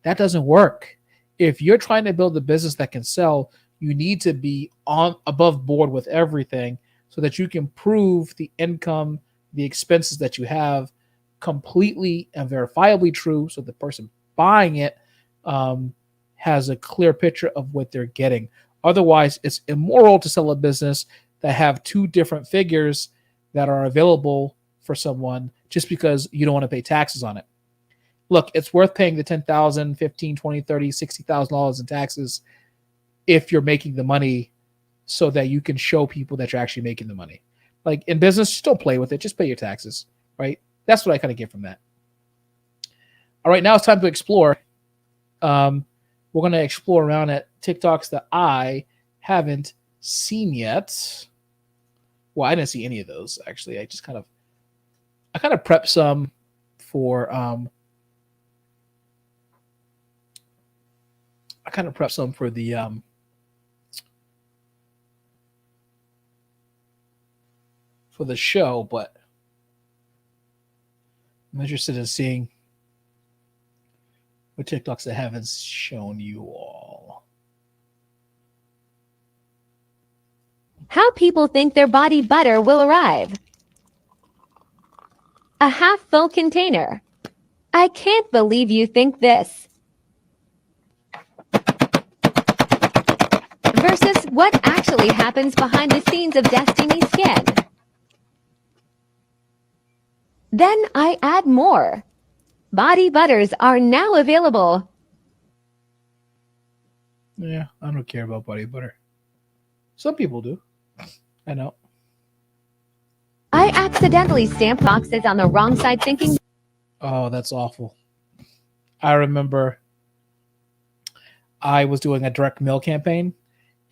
That doesn't work. If you're trying to build a business that can sell, you need to be above board with everything so that you can prove the income, the expenses that you have completely and verifiably true, so the person buying it has a clear picture of what they're getting. Otherwise, it's immoral to sell a business that have 2 different figures that are available for someone just because you don't want to pay taxes on it. Look, it's worth paying the $10,000, $15,000, $20,000, $30,000, $60,000 in taxes if you're making the money so that you can show people that you're actually making the money. Like in business, just don't play with it. Just pay your taxes, right? That's what I kind of get from that. All right, now it's time to explore. We're going to explore around at TikToks that I haven't seen yet. Well, I didn't see any of those actually. I kind of prepped some for the show, but I'm interested in seeing what TikToks I haven't shown you all. How people think their body butter will arrive. A half-full container. I can't believe you think this. Versus what actually happens behind the scenes of Destiny Skin. Then I add more. Body butters are now available. Yeah, I don't care about body butter. Some people do. I know. I accidentally stamped boxes on the wrong side thinking. Oh, that's awful. I remember I was doing a direct mail campaign,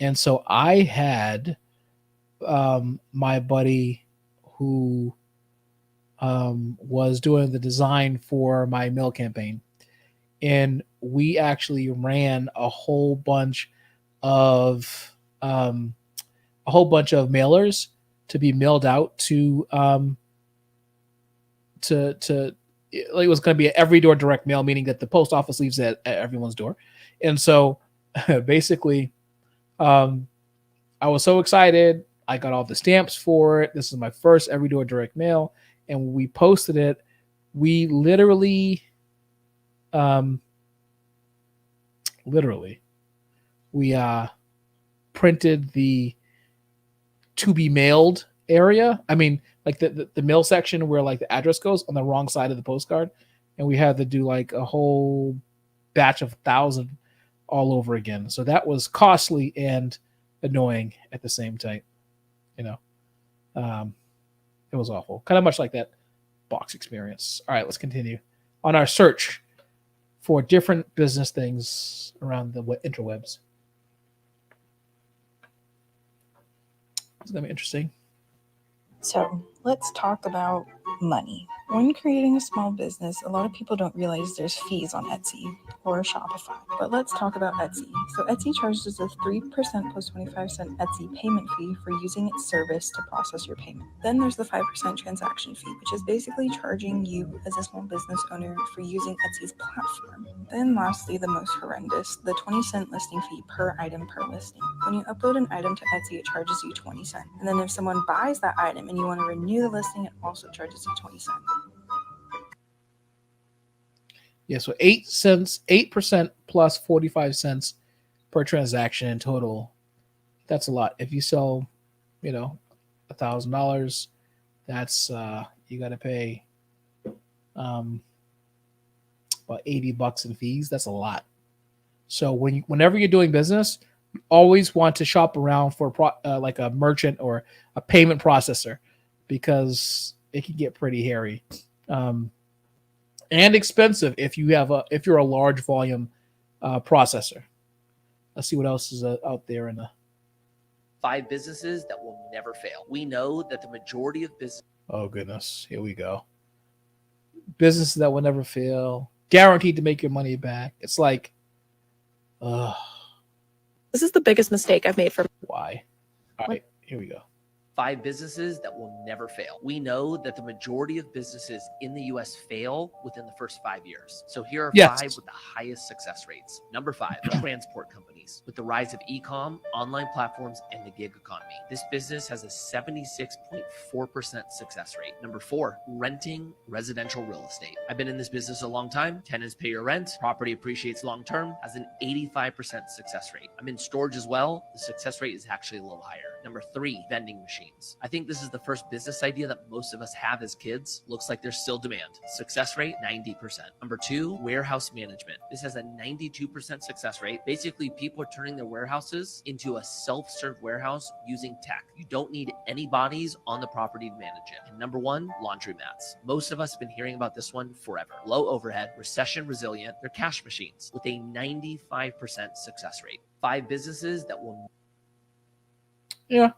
and so I had my buddy who was doing the design for my mail campaign, and we actually ran a whole bunch of mailers to be mailed out to it was going to be an every door direct mail, meaning that the post office leaves at everyone's door. And so basically I was so excited. I got all the stamps for it. This is my first every door direct mail, and we posted it. We literally we printed the to be mailed area. I mean, like the mail section where like the address goes on the wrong side of the postcard. And we had to do like a whole batch of 1,000 all over again. So that was costly and annoying at the same time. You know, it was awful. Kind of much like that box experience. All right, let's continue on our search for different business things around the interwebs. It's going to be interesting. So let's talk about money. When creating a small business, a lot of people don't realize there's fees on Etsy or Shopify. But let's talk about Etsy. So Etsy charges a 3% plus 25-cent Etsy payment fee for using its service to process your payment. Then there's the 5% transaction fee, which is basically charging you as a small business owner for using Etsy's platform. Then lastly, the most horrendous, the 20-cent listing fee per item per listing. When you upload an item to Etsy, it charges you 20 cents. And then if someone buys that item and you want to renew the listing, it also charges you 20 cents. Yeah, so 8% plus 45 cents per transaction in total. That's a lot. If you sell, $1,000, that's you got to pay about $80 in fees. That's a lot. So whenever you're doing business, you always want to shop around for like a merchant or a payment processor, because it can get pretty hairy. And expensive if you're a large volume processor. Let's see what else is out there in the 5 businesses that will never fail. We know that the majority of business. Oh goodness, here we go. Businesses that will never fail, guaranteed to make your money back. It's like, this is the biggest mistake I've made for. Why? All right, here we go. 5 businesses that will never fail. We know that the majority of businesses in the US fail within the first 5 years. So here are 5 with the highest success rates. Number 5, transport companies. With the rise of e-com, online platforms, and the gig economy, this business has a 76.4% success rate. Number 4, renting residential real estate. I've been in this business a long time. Tenants pay your rent. Property appreciates long-term, has an 85% success rate. I'm in storage as well. The success rate is actually a little higher. Number 3, vending machines. I think this is the first business idea that most of us have as kids. Looks like there's still demand. Success rate, 90%. Number 2, warehouse management. This has a 92% success rate. Basically, people are turning their warehouses into a self-serve warehouse using tech. You don't need any bodies on the property to manage it. And number 1, laundromats. Most of us have been hearing about this one forever. Low overhead, recession resilient. They're cash machines with a 95% success rate. 5 businesses that will. Yeah.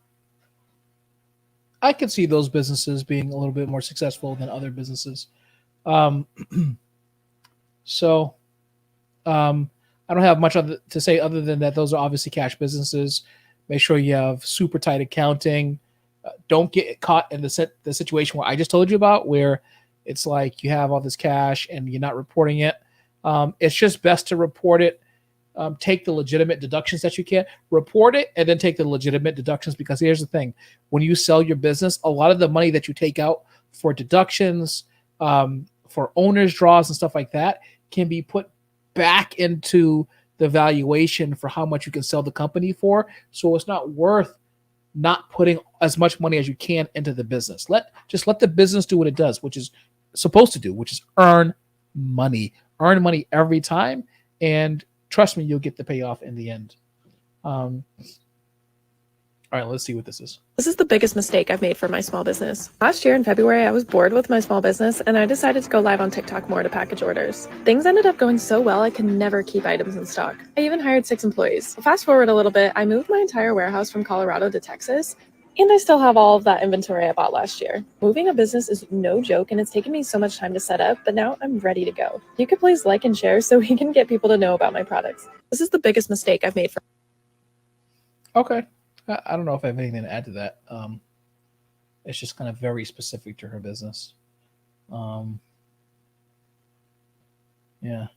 I could see those businesses being a little bit more successful than other businesses. Um, so I don't have much other to say other than that those are obviously cash businesses. Make sure you have super tight accounting. Don't get caught in the situation where I just told you about, where it's like you have all this cash and you're not reporting it. It's just best to report it. Take the legitimate deductions that you can, report it, and then take the legitimate deductions. Because here's the thing: when you sell your business, a lot of the money that you take out for deductions, for owners' draws and stuff like that, can be put back into the valuation for how much you can sell the company for. So it's not worth not putting as much money as you can into the business. Let the business do what it does, which is supposed to do, which is earn money every time. And trust me, you'll get the payoff in the end. All right, let's see what this is. This is the biggest mistake I've made for my small business. Last year in February, I was bored with my small business and I decided to go live on TikTok more to package orders. Things ended up going so well, I could never keep items in stock. I even hired 6 employees. Fast forward a little bit, I moved my entire warehouse from Colorado to Texas, and I still have all of that inventory I bought last year. Moving a business is no joke, and it's taken me so much time to set up, but now I'm ready to go. If you could please like and share so we can get people to know about my products. This is the biggest mistake I've made for. Okay. I don't know if I have anything to add to that. It's just kind of very specific to her business. Yeah.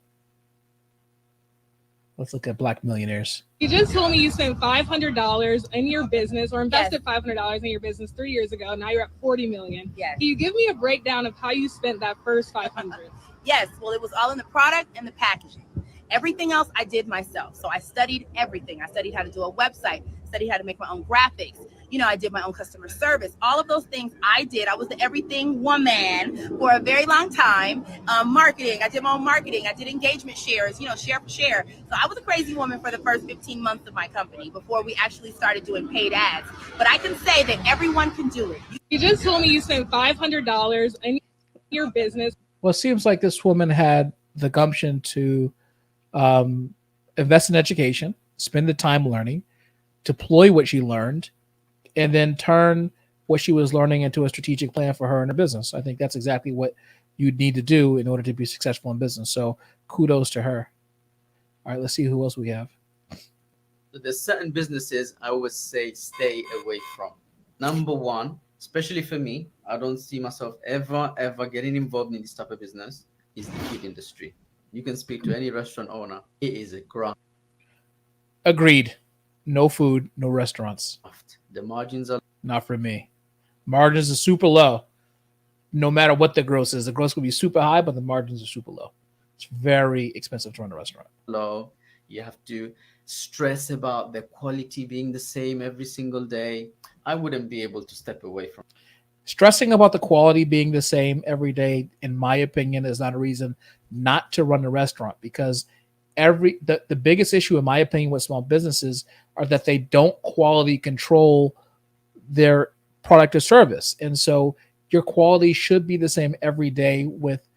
Let's look at Black millionaires. You just told me you spent $500 in your business, or invested $500 in your business 3 years ago. Now you're at $40 million. Yes. Can you give me a breakdown of how you spent that first $500? Yes. Well, it was all in the product and the packaging. Everything else I did myself. So I studied everything. I studied how to do a website, studied how to make my own graphics. You know, I did my own customer service. All of those things I did. I was the everything woman for a very long time. Marketing. I did my own marketing. I did engagement shares, share for share. So I was a crazy woman for the first 15 months of my company before we actually started doing paid ads. But I can say that everyone can do it. You just told me you spent $500 in your business. Well, it seems like this woman had the gumption to invest in education, spend the time learning, deploy what she learned, and then turn what she was learning into a strategic plan for her and her business. I think that's exactly what you'd need to do in order to be successful in business. So kudos to her. All right, let's see who else we have. There's certain businesses I would say stay away from. Number one, especially for me, I don't see myself ever getting involved in this type of business, is the food industry. You can speak to any restaurant owner. It is a graft. Agreed. No food, no restaurants. The margins are not for me. Margins are super low. No matter what the gross is. The gross will be super high, but the margins are super low. It's very expensive to run a restaurant. low. You have to stress about the quality being the same every single day. I wouldn't be able to step away from it. Stressing about the quality being the same every day, in my opinion, is not a reason not to run a restaurant, because the biggest issue, in my opinion, with small businesses are that they don't quality control their product or service. And so your quality should be the same every day with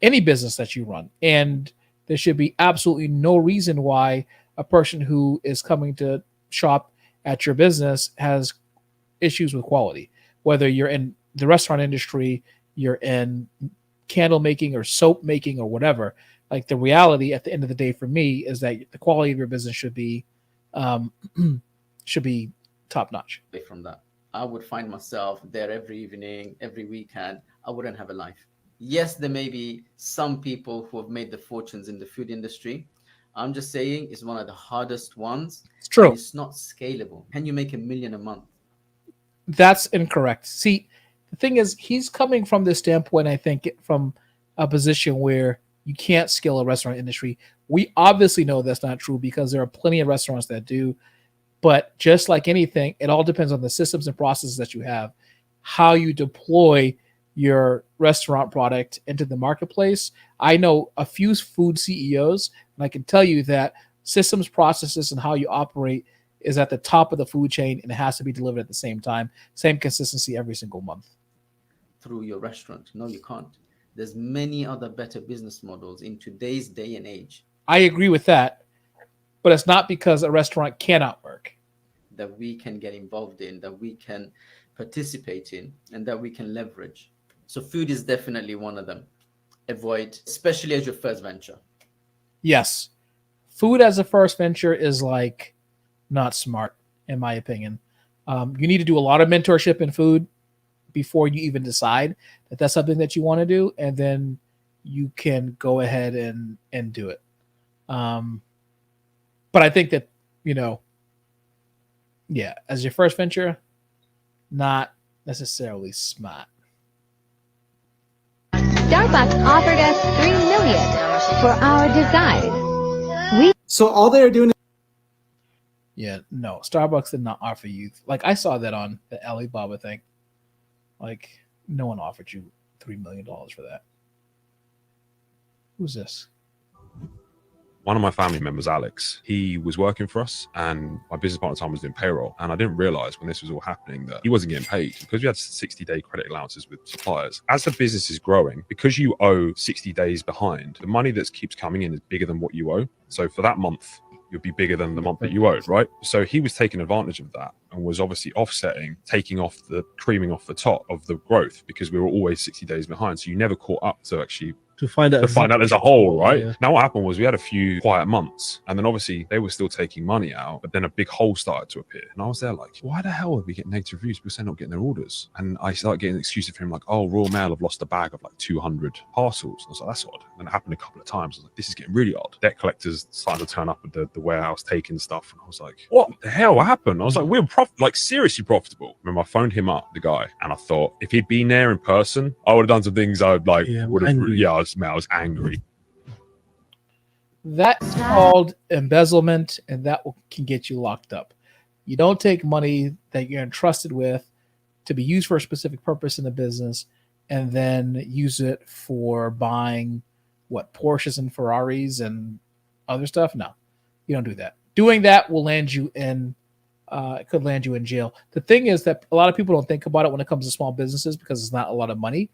any business that you run. And there should be absolutely no reason why a person who is coming to shop at your business has issues with quality. Whether you're in the restaurant industry, you're in candle making or soap making or whatever, like the reality at the end of the day for me is that the quality of your business should be top notch. From that, I would find myself there every evening, every weekend. I wouldn't have a life. Yes, there may be some people who have made the fortunes in the food industry. I'm just saying it's one of the hardest ones. It's true. It's not scalable. Can you make $1 million a month? That's incorrect. See, the thing is, he's coming from this standpoint, I think, from a position where you can't scale a restaurant industry. We obviously know that's not true because there are plenty of restaurants that do. But just like anything, it all depends on the systems and processes that you have, how you deploy your restaurant product into the marketplace. I know a few food CEOs, and I can tell you that systems, processes, and how you operate is at the top of the food chain, and it has to be delivered at the same time, same consistency every single month. Through your restaurant. No, you can't. There's many other better business models in today's day and age. I agree with that, but it's not because a restaurant cannot work. that we can get involved in, that we can participate in, and that we can leverage. So food is definitely one of them. Avoid, especially as your first venture. Yes. Food as a first venture is like not smart, in my opinion. You need to do a lot of mentorship in food before you even decide that that's something that you want to do, and then you can go ahead and do it. But I think that, as your first venture, not necessarily smart. Starbucks offered us $3 million for our design. So all they're doing. Yeah, no, Starbucks did not offer you. Like, I saw that on the Alibaba thing. Like, no one offered you $3 million for that. Who's this? One of my family members, Alex, he was working for us, and my business partner at the time was doing payroll. And I didn't realize when this was all happening that he wasn't getting paid because we had 60-day credit allowances with suppliers. As the business is growing, because you owe 60 days behind, the money that keeps coming in is bigger than what you owe. So for that month, you'll be bigger than the month that you owed, right? So he was taking advantage of that and was obviously offsetting, creaming off the top of the growth, because we were always 60 days behind. So you never caught up to actually to find out there's a hole, right? Yeah. Now what happened was we had a few quiet months, and then obviously they were still taking money out, but then a big hole started to appear. And I was there like, why the hell are we getting negative reviews because they're not getting their orders? And I started getting excuses from him like, oh, Royal Mail have lost a bag of like 200 parcels. I was like, that's odd. And it happened a couple of times. I was like, this is getting really odd. Debt collectors started to turn up at the warehouse taking stuff, and I was like, what the hell happened? I was like, we're seriously profitable. Remember, I phoned him up, the guy, and I thought if he'd been there in person, I would have done some things I would like. I was angry. That's called embezzlement, and that can get you locked up. You don't take money that you're entrusted with to be used for a specific purpose in the business and then use it for buying Porsches and Ferraris and other stuff. No, you don't do that. Doing that will land you in it could land you in jail. The thing is that a lot of people don't think about it when it comes to small businesses because it's not a lot of money.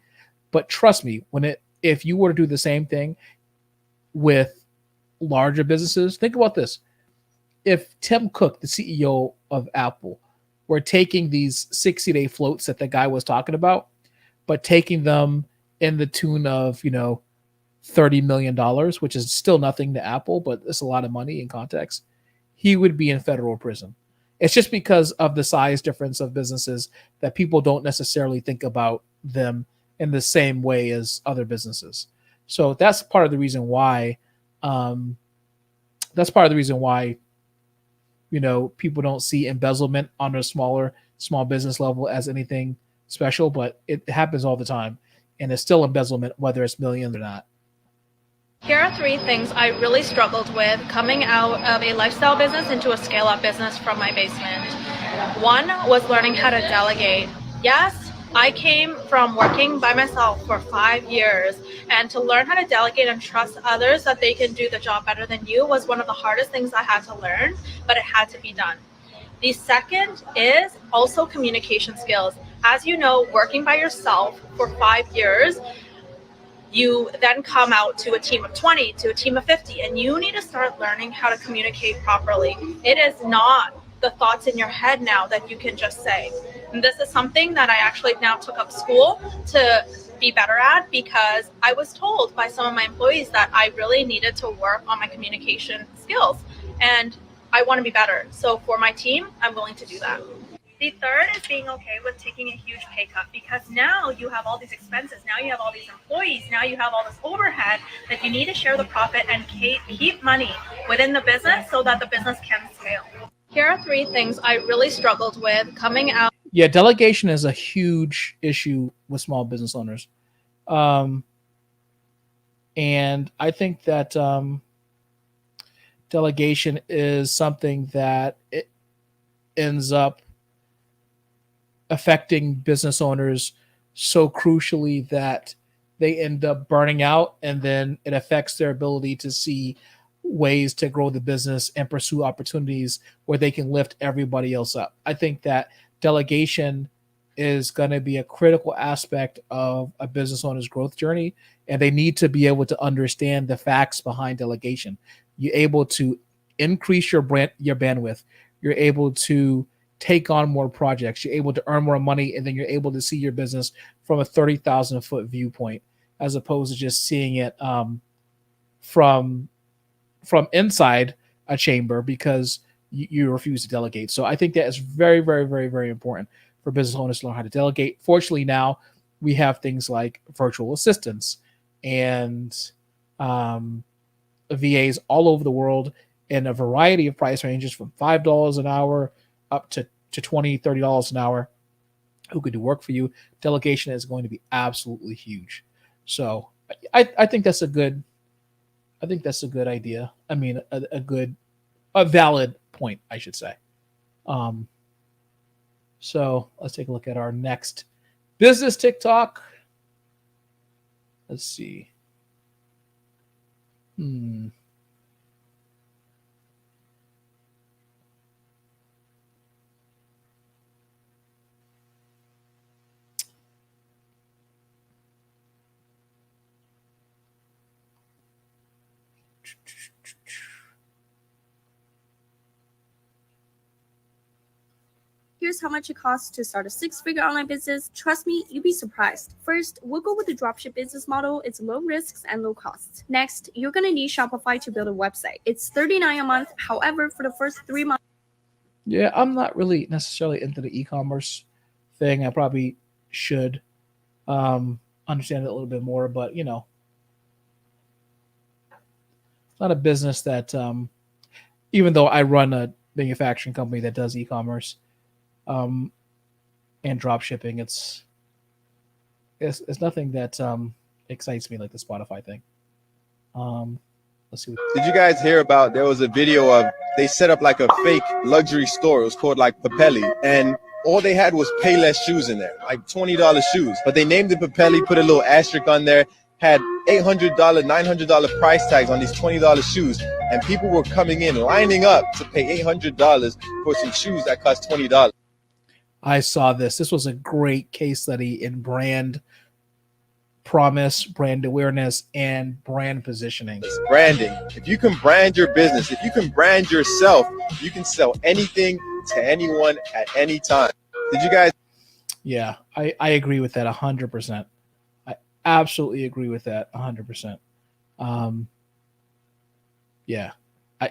But trust me, if you were to do the same thing with larger businesses, think about this. If Tim Cook, the CEO of Apple, were taking these 60-day floats that the guy was talking about, but taking them in the tune of, $30 million, which is still nothing to Apple, but it's a lot of money in context, he would be in federal prison. It's just because of the size difference of businesses that people don't necessarily think about them in the same way as other businesses. So that's part of the reason why people don't see embezzlement on a small business level as anything special, but it happens all the time, and it's still embezzlement whether it's millions or not. Here are 3 things I really struggled with coming out of a lifestyle business into a scale-up business from my basement. 1 was learning how to delegate. Yes, I came from working by myself for 5 years, and to learn how to delegate and trust others that they can do the job better than you was one of the hardest things I had to learn, but it had to be done. The second is also communication skills. As you know, working by yourself for 5 years, you then come out to a team of 20, to a team of 50, and you need to start learning how to communicate properly. It is not the thoughts in your head now that you can just say. And this is something that I actually now took up school to be better at, because I was told by some of my employees that I really needed to work on my communication skills, and I want to be better. So for my team, I'm willing to do that. The third is being okay with taking a huge pay cut, because now you have all these expenses, now you have all these employees, now you have all this overhead that you need to share the profit and keep money within the business so that the business can scale. Here are 3 things I really struggled with coming out. Yeah, delegation is a huge issue with small business owners. And I think that delegation is something that it ends up affecting business owners so crucially that they end up burning out, and then it affects their ability to see ways to grow the business and pursue opportunities where they can lift everybody else up. I think that delegation is going to be a critical aspect of a business owner's growth journey, and they need to be able to understand the facts behind delegation. You're able to increase your bandwidth. You're able to take on more projects. You're able to earn more money, and then you're able to see your business from a 30,000 foot viewpoint, as opposed to just seeing it from inside a chamber because you refuse to delegate. So I think that is very, very, very, very important for business owners to learn how to delegate. Fortunately, now we have things like virtual assistants and VAs all over the world in a variety of price ranges from $5 an hour up to $20, $30 an hour who could do work for you. Delegation is going to be absolutely huge. So I think that's a good idea. I mean, a valid point, I should say. So let's take a look at our next business TikTok. Let's see. Here's how much it costs to start a 6-figure online business. Trust me, you'd be surprised. First, we'll go with the dropship business model. It's low risks and low costs. Next, you're going to need Shopify to build a website. It's $39 a month. However, for the first 3 months. Yeah, I'm not really necessarily into the e-commerce thing. I probably should understand it a little bit more, but it's not a business that, even though I run a manufacturing company that does e-commerce, and drop shipping, it's nothing that excites me like the Spotify thing. Let's see. Did you guys hear about, there was a video of, they set up like a fake luxury store. It was called like Papelli, and all they had was Payless shoes in there, like $20 shoes. But they named it Papelli, put a little asterisk on there, had $800, $900 price tags on these $20 shoes, and people were coming in, lining up to pay $800 for some shoes that cost $20. I saw this. This was a great case study in brand promise, brand awareness, and brand positioning. Branding. If you can brand your business, if you can brand yourself, you can sell anything to anyone at any time. Did you guys? Yeah, I agree with that 100%. I absolutely agree with that 100%. Yeah,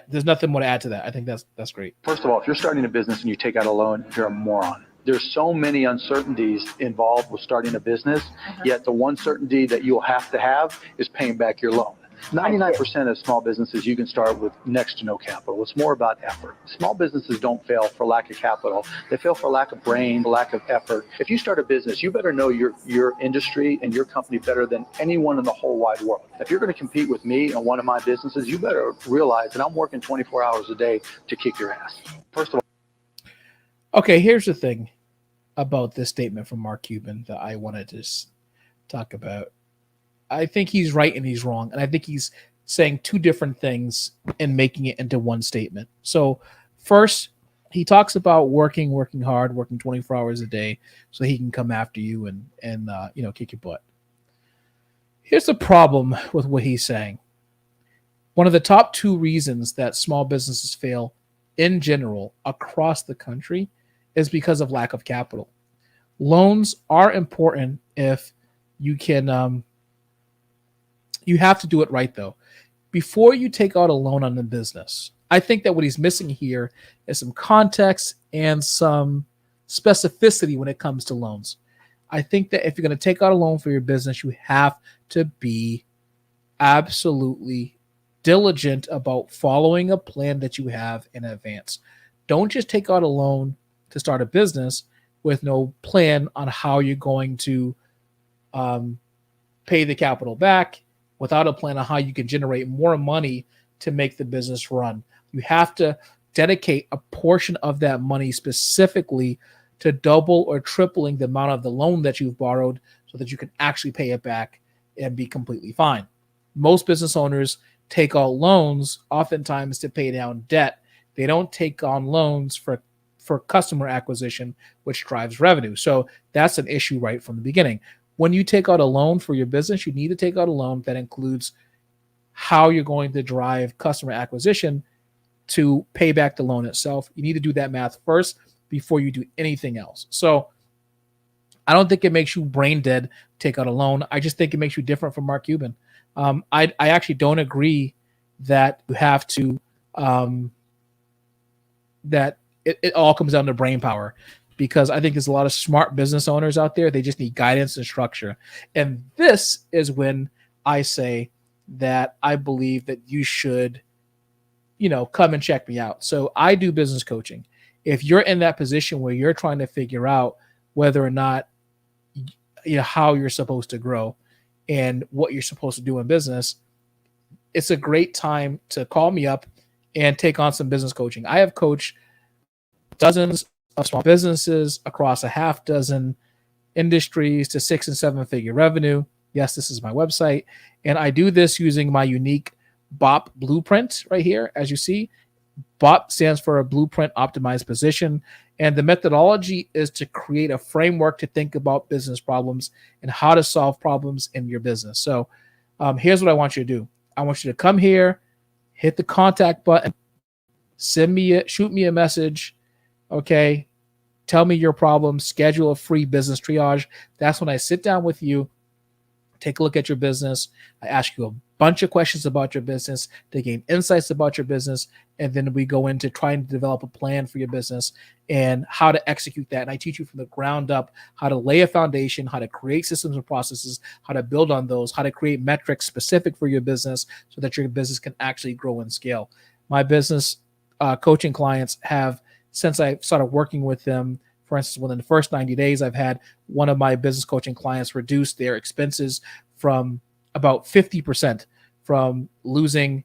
there's nothing more to add to that. I think that's great. First of all, if you're starting a business and you take out a loan, you're a moron. There's so many uncertainties involved with starting a business, yet the one certainty that you'll have to have is paying back your loan. 99% of small businesses you can start with next to no capital. It's more about effort. Small businesses don't fail for lack of capital. They fail for lack of brain, lack of effort. If you start a business, you better know your industry and your company better than anyone in the whole wide world. If you're going to compete with me in one of my businesses, you better realize that I'm working 24 hours a day to kick your ass. First of all. Okay, here's the thing about this statement from Mark Cuban that I wanted to talk about. I think he's right and he's wrong. And I think he's saying two different things and making it into one statement. So first, he talks about working hard, working 24 hours a day so he can come after you and kick your butt. Here's the problem with what he's saying. One of the top 2 reasons that small businesses fail in general across the country is because of lack of capital. Loans are important if you can, you have to do it right though. Before you take out a loan on the business, I think that what he's missing here is some context and some specificity when it comes to loans. I think that if you're going to take out a loan for your business, you have to be absolutely diligent about following a plan that you have in advance. Don't just take out a loan to start a business with no plan on how you're going to pay the capital back, without a plan on how you can generate more money to make the business run. You have to dedicate a portion of that money specifically to double or tripling the amount of the loan that you've borrowed so that you can actually pay it back and be completely fine. Most business owners take out loans oftentimes to pay down debt. They don't take on loans for customer acquisition, which drives revenue. So that's an issue right from the beginning. When you take out a loan for your business, you need to take out a loan that includes how you're going to drive customer acquisition to pay back the loan itself. You need to do that math first before you do anything else. So I don't think it makes you brain dead take out a loan. I just think it makes you different from Mark Cuban. I actually don't agree that you have to that it all comes down to brain power, because I think there's a lot of smart business owners out there. They just need guidance and structure. And this is when I say that I believe that you should, come and check me out. So I do business coaching. If you're in that position where you're trying to figure out whether or not, how you're supposed to grow and what you're supposed to do in business, it's a great time to call me up and take on some business coaching. I have coached dozens of small businesses across a half dozen industries to 6 and 7 figure revenue. Yes, this is my website. And I do this using my unique BOP blueprint right here. As you see, BOP stands for a blueprint optimized position. And the methodology is to create a framework to think about business problems and how to solve problems in your business. So here's what I want you to do. I want you to come here, hit the contact button, shoot me a message. Okay. Tell me your problem, schedule a free business triage. That's when I sit down with you, take a look at your business. I ask you a bunch of questions about your business to gain insights about your business. And then we go into trying to develop a plan for your business and how to execute that. And I teach you from the ground up how to lay a foundation, how to create systems and processes, how to build on those, how to create metrics specific for your business so that your business can actually grow and scale. My business coaching clients have, since I started working with them, for instance, within the first 90 days, I've had one of my business coaching clients reduce their expenses from about 50%, from losing,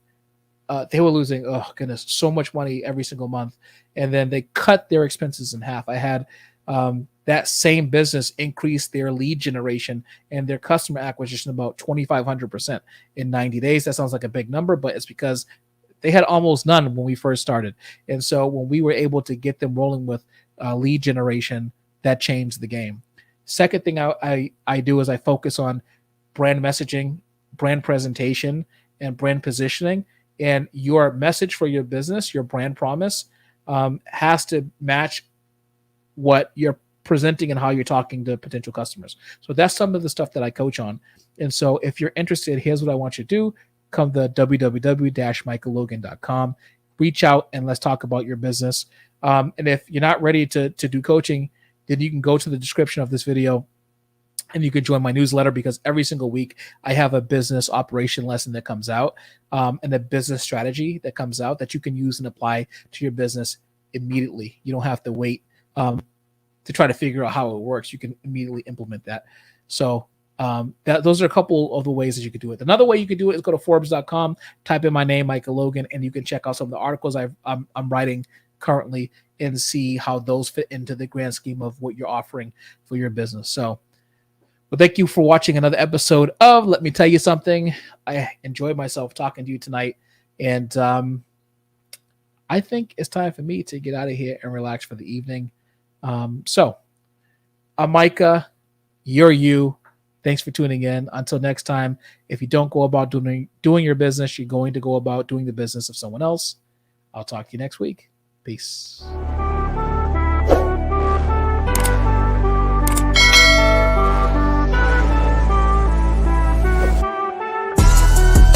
they were losing, oh goodness, so much money every single month. And then they cut their expenses in half. I had that same business increase their lead generation and their customer acquisition about 2,500% in 90 days. That sounds like a big number, but it's because they had almost none when we first started. And so when we were able to get them rolling with lead generation, that changed the game. Second thing I do is I focus on brand messaging, brand presentation, and brand positioning. And your message for your business, your brand promise, has to match what you're presenting and how you're talking to potential customers. So that's some of the stuff that I coach on. And so if you're interested, here's what I want you to do. Come to www.michaellogan.com. Reach out and let's talk about your business. And if you're not ready to do coaching, then you can go to the description of this video and you can join my newsletter, because every single week I have a business operation lesson that comes out and a business strategy that comes out that you can use and apply to your business immediately. You don't have to wait to try to figure out how it works. You can immediately implement that. So those are a couple of the ways that you could do it. Another way you could do it is go to Forbes.com, type in my name, Michael Logan, and you can check out some of the articles I'm writing currently and see how those fit into the grand scheme of what you're offering for your business. So, well, thank you for watching another episode of Let Me Tell You Something. I enjoyed myself talking to you tonight, and I think it's time for me to get out of here and relax for the evening. So, I'm Micah. You're you. Thanks for tuning in. Until next time, if you don't go about doing your business, you're going to go about doing the business of someone else. I'll talk to you next week. Peace.